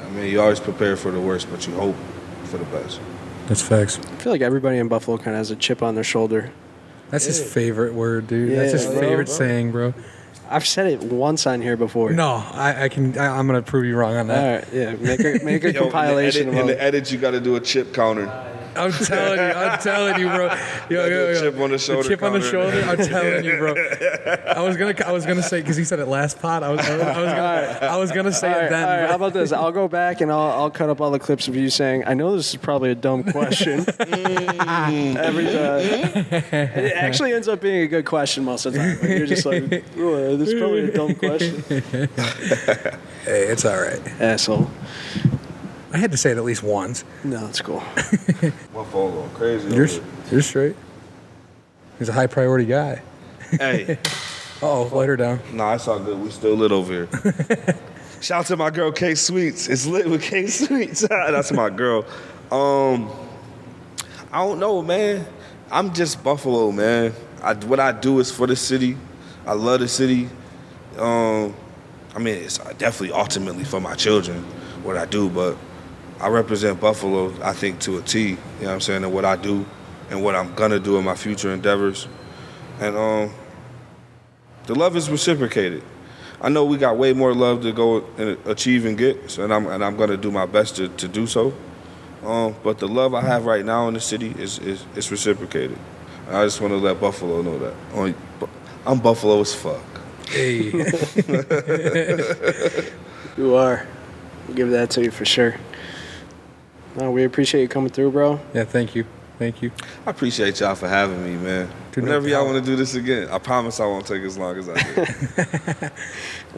C: I mean, you always prepare for the worst, but you hope for the best.
B: That's facts.
A: I feel like everybody in Buffalo kind of has a chip on their shoulder.
B: That's his
C: Yeah.
B: favorite word, dude. That's his
A: Yeah,
B: favorite
C: bro.
B: saying, bro.
A: I've said it once on here before.
B: No, I'm gonna prove you wrong on
A: All
B: that.
A: right, yeah. Make a compilation
C: in
A: of
C: the
A: all.
C: edit, you got to do a chip counter.
B: I'm telling you, bro. Yo.
C: Chip on the shoulder.
B: Chip on the
C: counter.
B: shoulder. I'm telling you, bro. I was gonna say because he said it last pod. I was gonna say it then.
A: All right,
B: bro.
A: how about this? I'll go back and I'll cut up all the clips of you saying, "I know this is probably a dumb question." Every time, it actually ends up being a good question most of the time. Like, you're just like, "Oh, this is probably a dumb question."
B: Hey, it's all right.
A: Asshole.
B: I had to say it at least once.
A: No, it's cool.
C: My phone going crazy.
B: You're
C: over
B: you're straight. He's a high priority guy.
C: here. Hey,
B: Oh, light her down.
C: nah, it's all good. We still lit over here. Shout out to my girl K Sweets. It's lit with K Sweets. That's my girl. I don't know, man. I'm just Buffalo, man. What I do is for the city. I love the city. I mean, it's definitely ultimately for my children what I do, but I represent Buffalo, I think, to a T. You know what I'm saying? And what I do and what I'm gonna do in my future endeavors. And the love is reciprocated. I know we got way more love to go and achieve and get, so, and I'm gonna do my best to do so. But the love I have right now in the city is reciprocated. And I just want to let Buffalo know that. I'm Buffalo as fuck.
B: Hey.
A: You are. I'll give that to you for sure. No, we appreciate you coming through, bro.
B: Yeah, thank you. Thank you.
C: I appreciate y'all for having me, man.
B: Dude, no
C: Whenever y'all
B: doubt.
C: want to do this again, I promise I won't take as long as I did.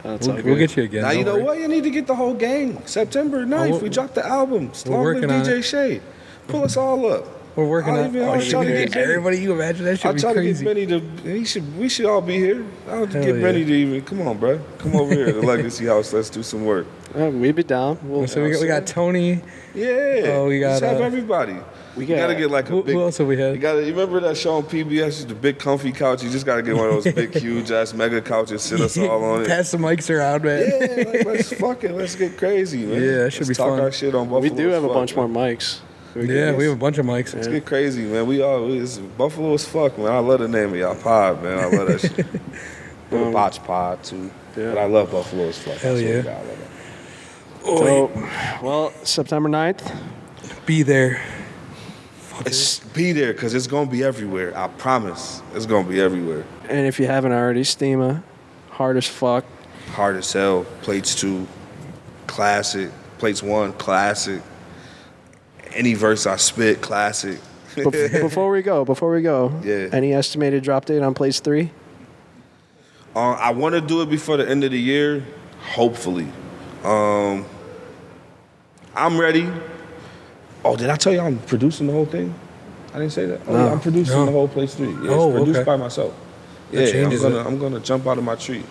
A: That's all
B: We'll
A: good.
B: get you again.
C: Now, you
B: don't
C: know
B: worry.
C: what? You need to get the whole gang. September 9th,
B: we'll-
C: we dropped the album.
B: we're
C: Long live
B: working on
C: DJ
B: it.
C: Shay. Pull us all up.
B: We're working
C: I'll
B: on
C: even-
B: it.
C: I'll try to get Benny.
B: Everybody, you imagine that should
C: I'll
B: be
C: try to get
B: crazy.
C: Benny to. We should all be here. I'll
B: Hell
C: get
B: yeah.
C: Benny to even. Come on, bro. Come over here, the Legacy House. Let's do some work.
A: We'd be down. We'll,
B: So we got Tony.
C: Yeah.
B: Oh, we got,
C: Just have everybody.
A: We
C: You gotta
A: got-
C: get like a
B: Who
C: big.
B: else have we
C: You
B: had?
C: gotta. You remember that show on PBS, the big comfy couch? You just gotta get one of those big, huge ass mega couches, sit us all on it.
B: Pass the mics around, man.
C: Yeah, like, let's fuck it. Let's get crazy, man.
B: Yeah, that should
C: Let's
B: be
C: talk
B: fun.
C: our shit on Buffalo.
A: we do
C: as
A: have a
C: fuck,
A: bunch
C: man.
A: more mics.
B: Yeah, we have a bunch of mics.
C: Let's get crazy, man. It's Buffalo as fuck, man. I love the name of y'all pod, man. I love that shit. We're the BotchPod too.
A: Yeah.
C: But I love Buffalo as fuck.
B: Hell
C: I swear
B: yeah.
C: to God, I love it.
A: So, well, September 9th.
B: Be there.
C: Be there, because it's going to be everywhere. I promise. It's going to be everywhere.
A: And if you haven't already, Stima, hard as fuck.
C: Hard as hell. Plates 2, classic. Plates 1, classic. Any verse I spit, classic.
A: Before we go,
C: Yeah.
A: any estimated drop date on place 3?
C: I want to do it before the end of the year, hopefully. I'm ready. Oh, did I tell you I'm producing the whole thing? I didn't say that. Oh,
A: No.
C: yeah, I'm producing
B: No.
C: the whole place 3. Yeah,
B: Oh,
C: it's produced
B: okay.
C: by myself.
B: That
C: Yeah,
B: changes it.
C: I'm gonna jump out of my tree.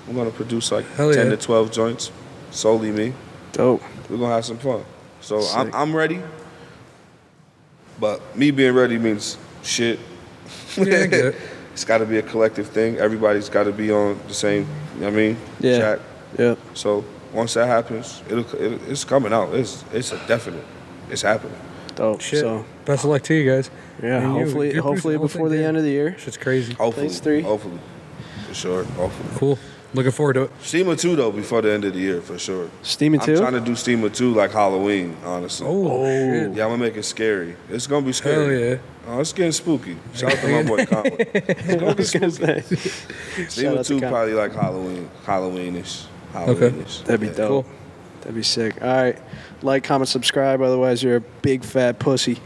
C: I'm gonna produce like
B: Hell
C: 10
B: yeah.
C: to 12 joints, solely me.
A: Dope.
C: We're gonna have some fun. So
A: Sick.
C: I'm ready. But me being ready means shit.
B: Yeah, I get it.
C: It's got to be a collective thing. Everybody's got to be on the same. You know what I mean?
A: Yeah.
C: Track.
A: Yeah.
C: So once that happens, it's coming out. It's a definite. It's happening.
A: Dope.
B: Shit.
A: So,
B: Best of luck to you guys.
A: yeah,
B: And you,
A: hopefully
B: you're producing the whole
A: before
B: thing,
A: the
B: yeah.
A: end of the year.
B: Shit's crazy.
C: Hopefully.
A: Phase 3.
C: Hopefully. For sure. Hopefully.
B: Cool. Looking forward to it.
C: Stima 2 though before the end of the year for sure.
A: Stima
C: I'm
A: 2?
C: trying to do Stima 2 like Halloween, honestly.
B: Oh, shit.
C: Yeah, I'm gonna make it scary. It's gonna be
B: Hell
C: scary.
B: yeah.
C: Oh, it's getting spooky. Shout out to my boy Conway.
A: I was gonna say. Shout
C: Stima
A: out to
C: 2
A: Con-
C: probably like Halloweenish. Halloweenish.
A: That'd be
C: Yeah.
A: dope.
B: Cool.
A: That'd be sick. All right. Like, comment, subscribe. Otherwise, you're a big fat pussy.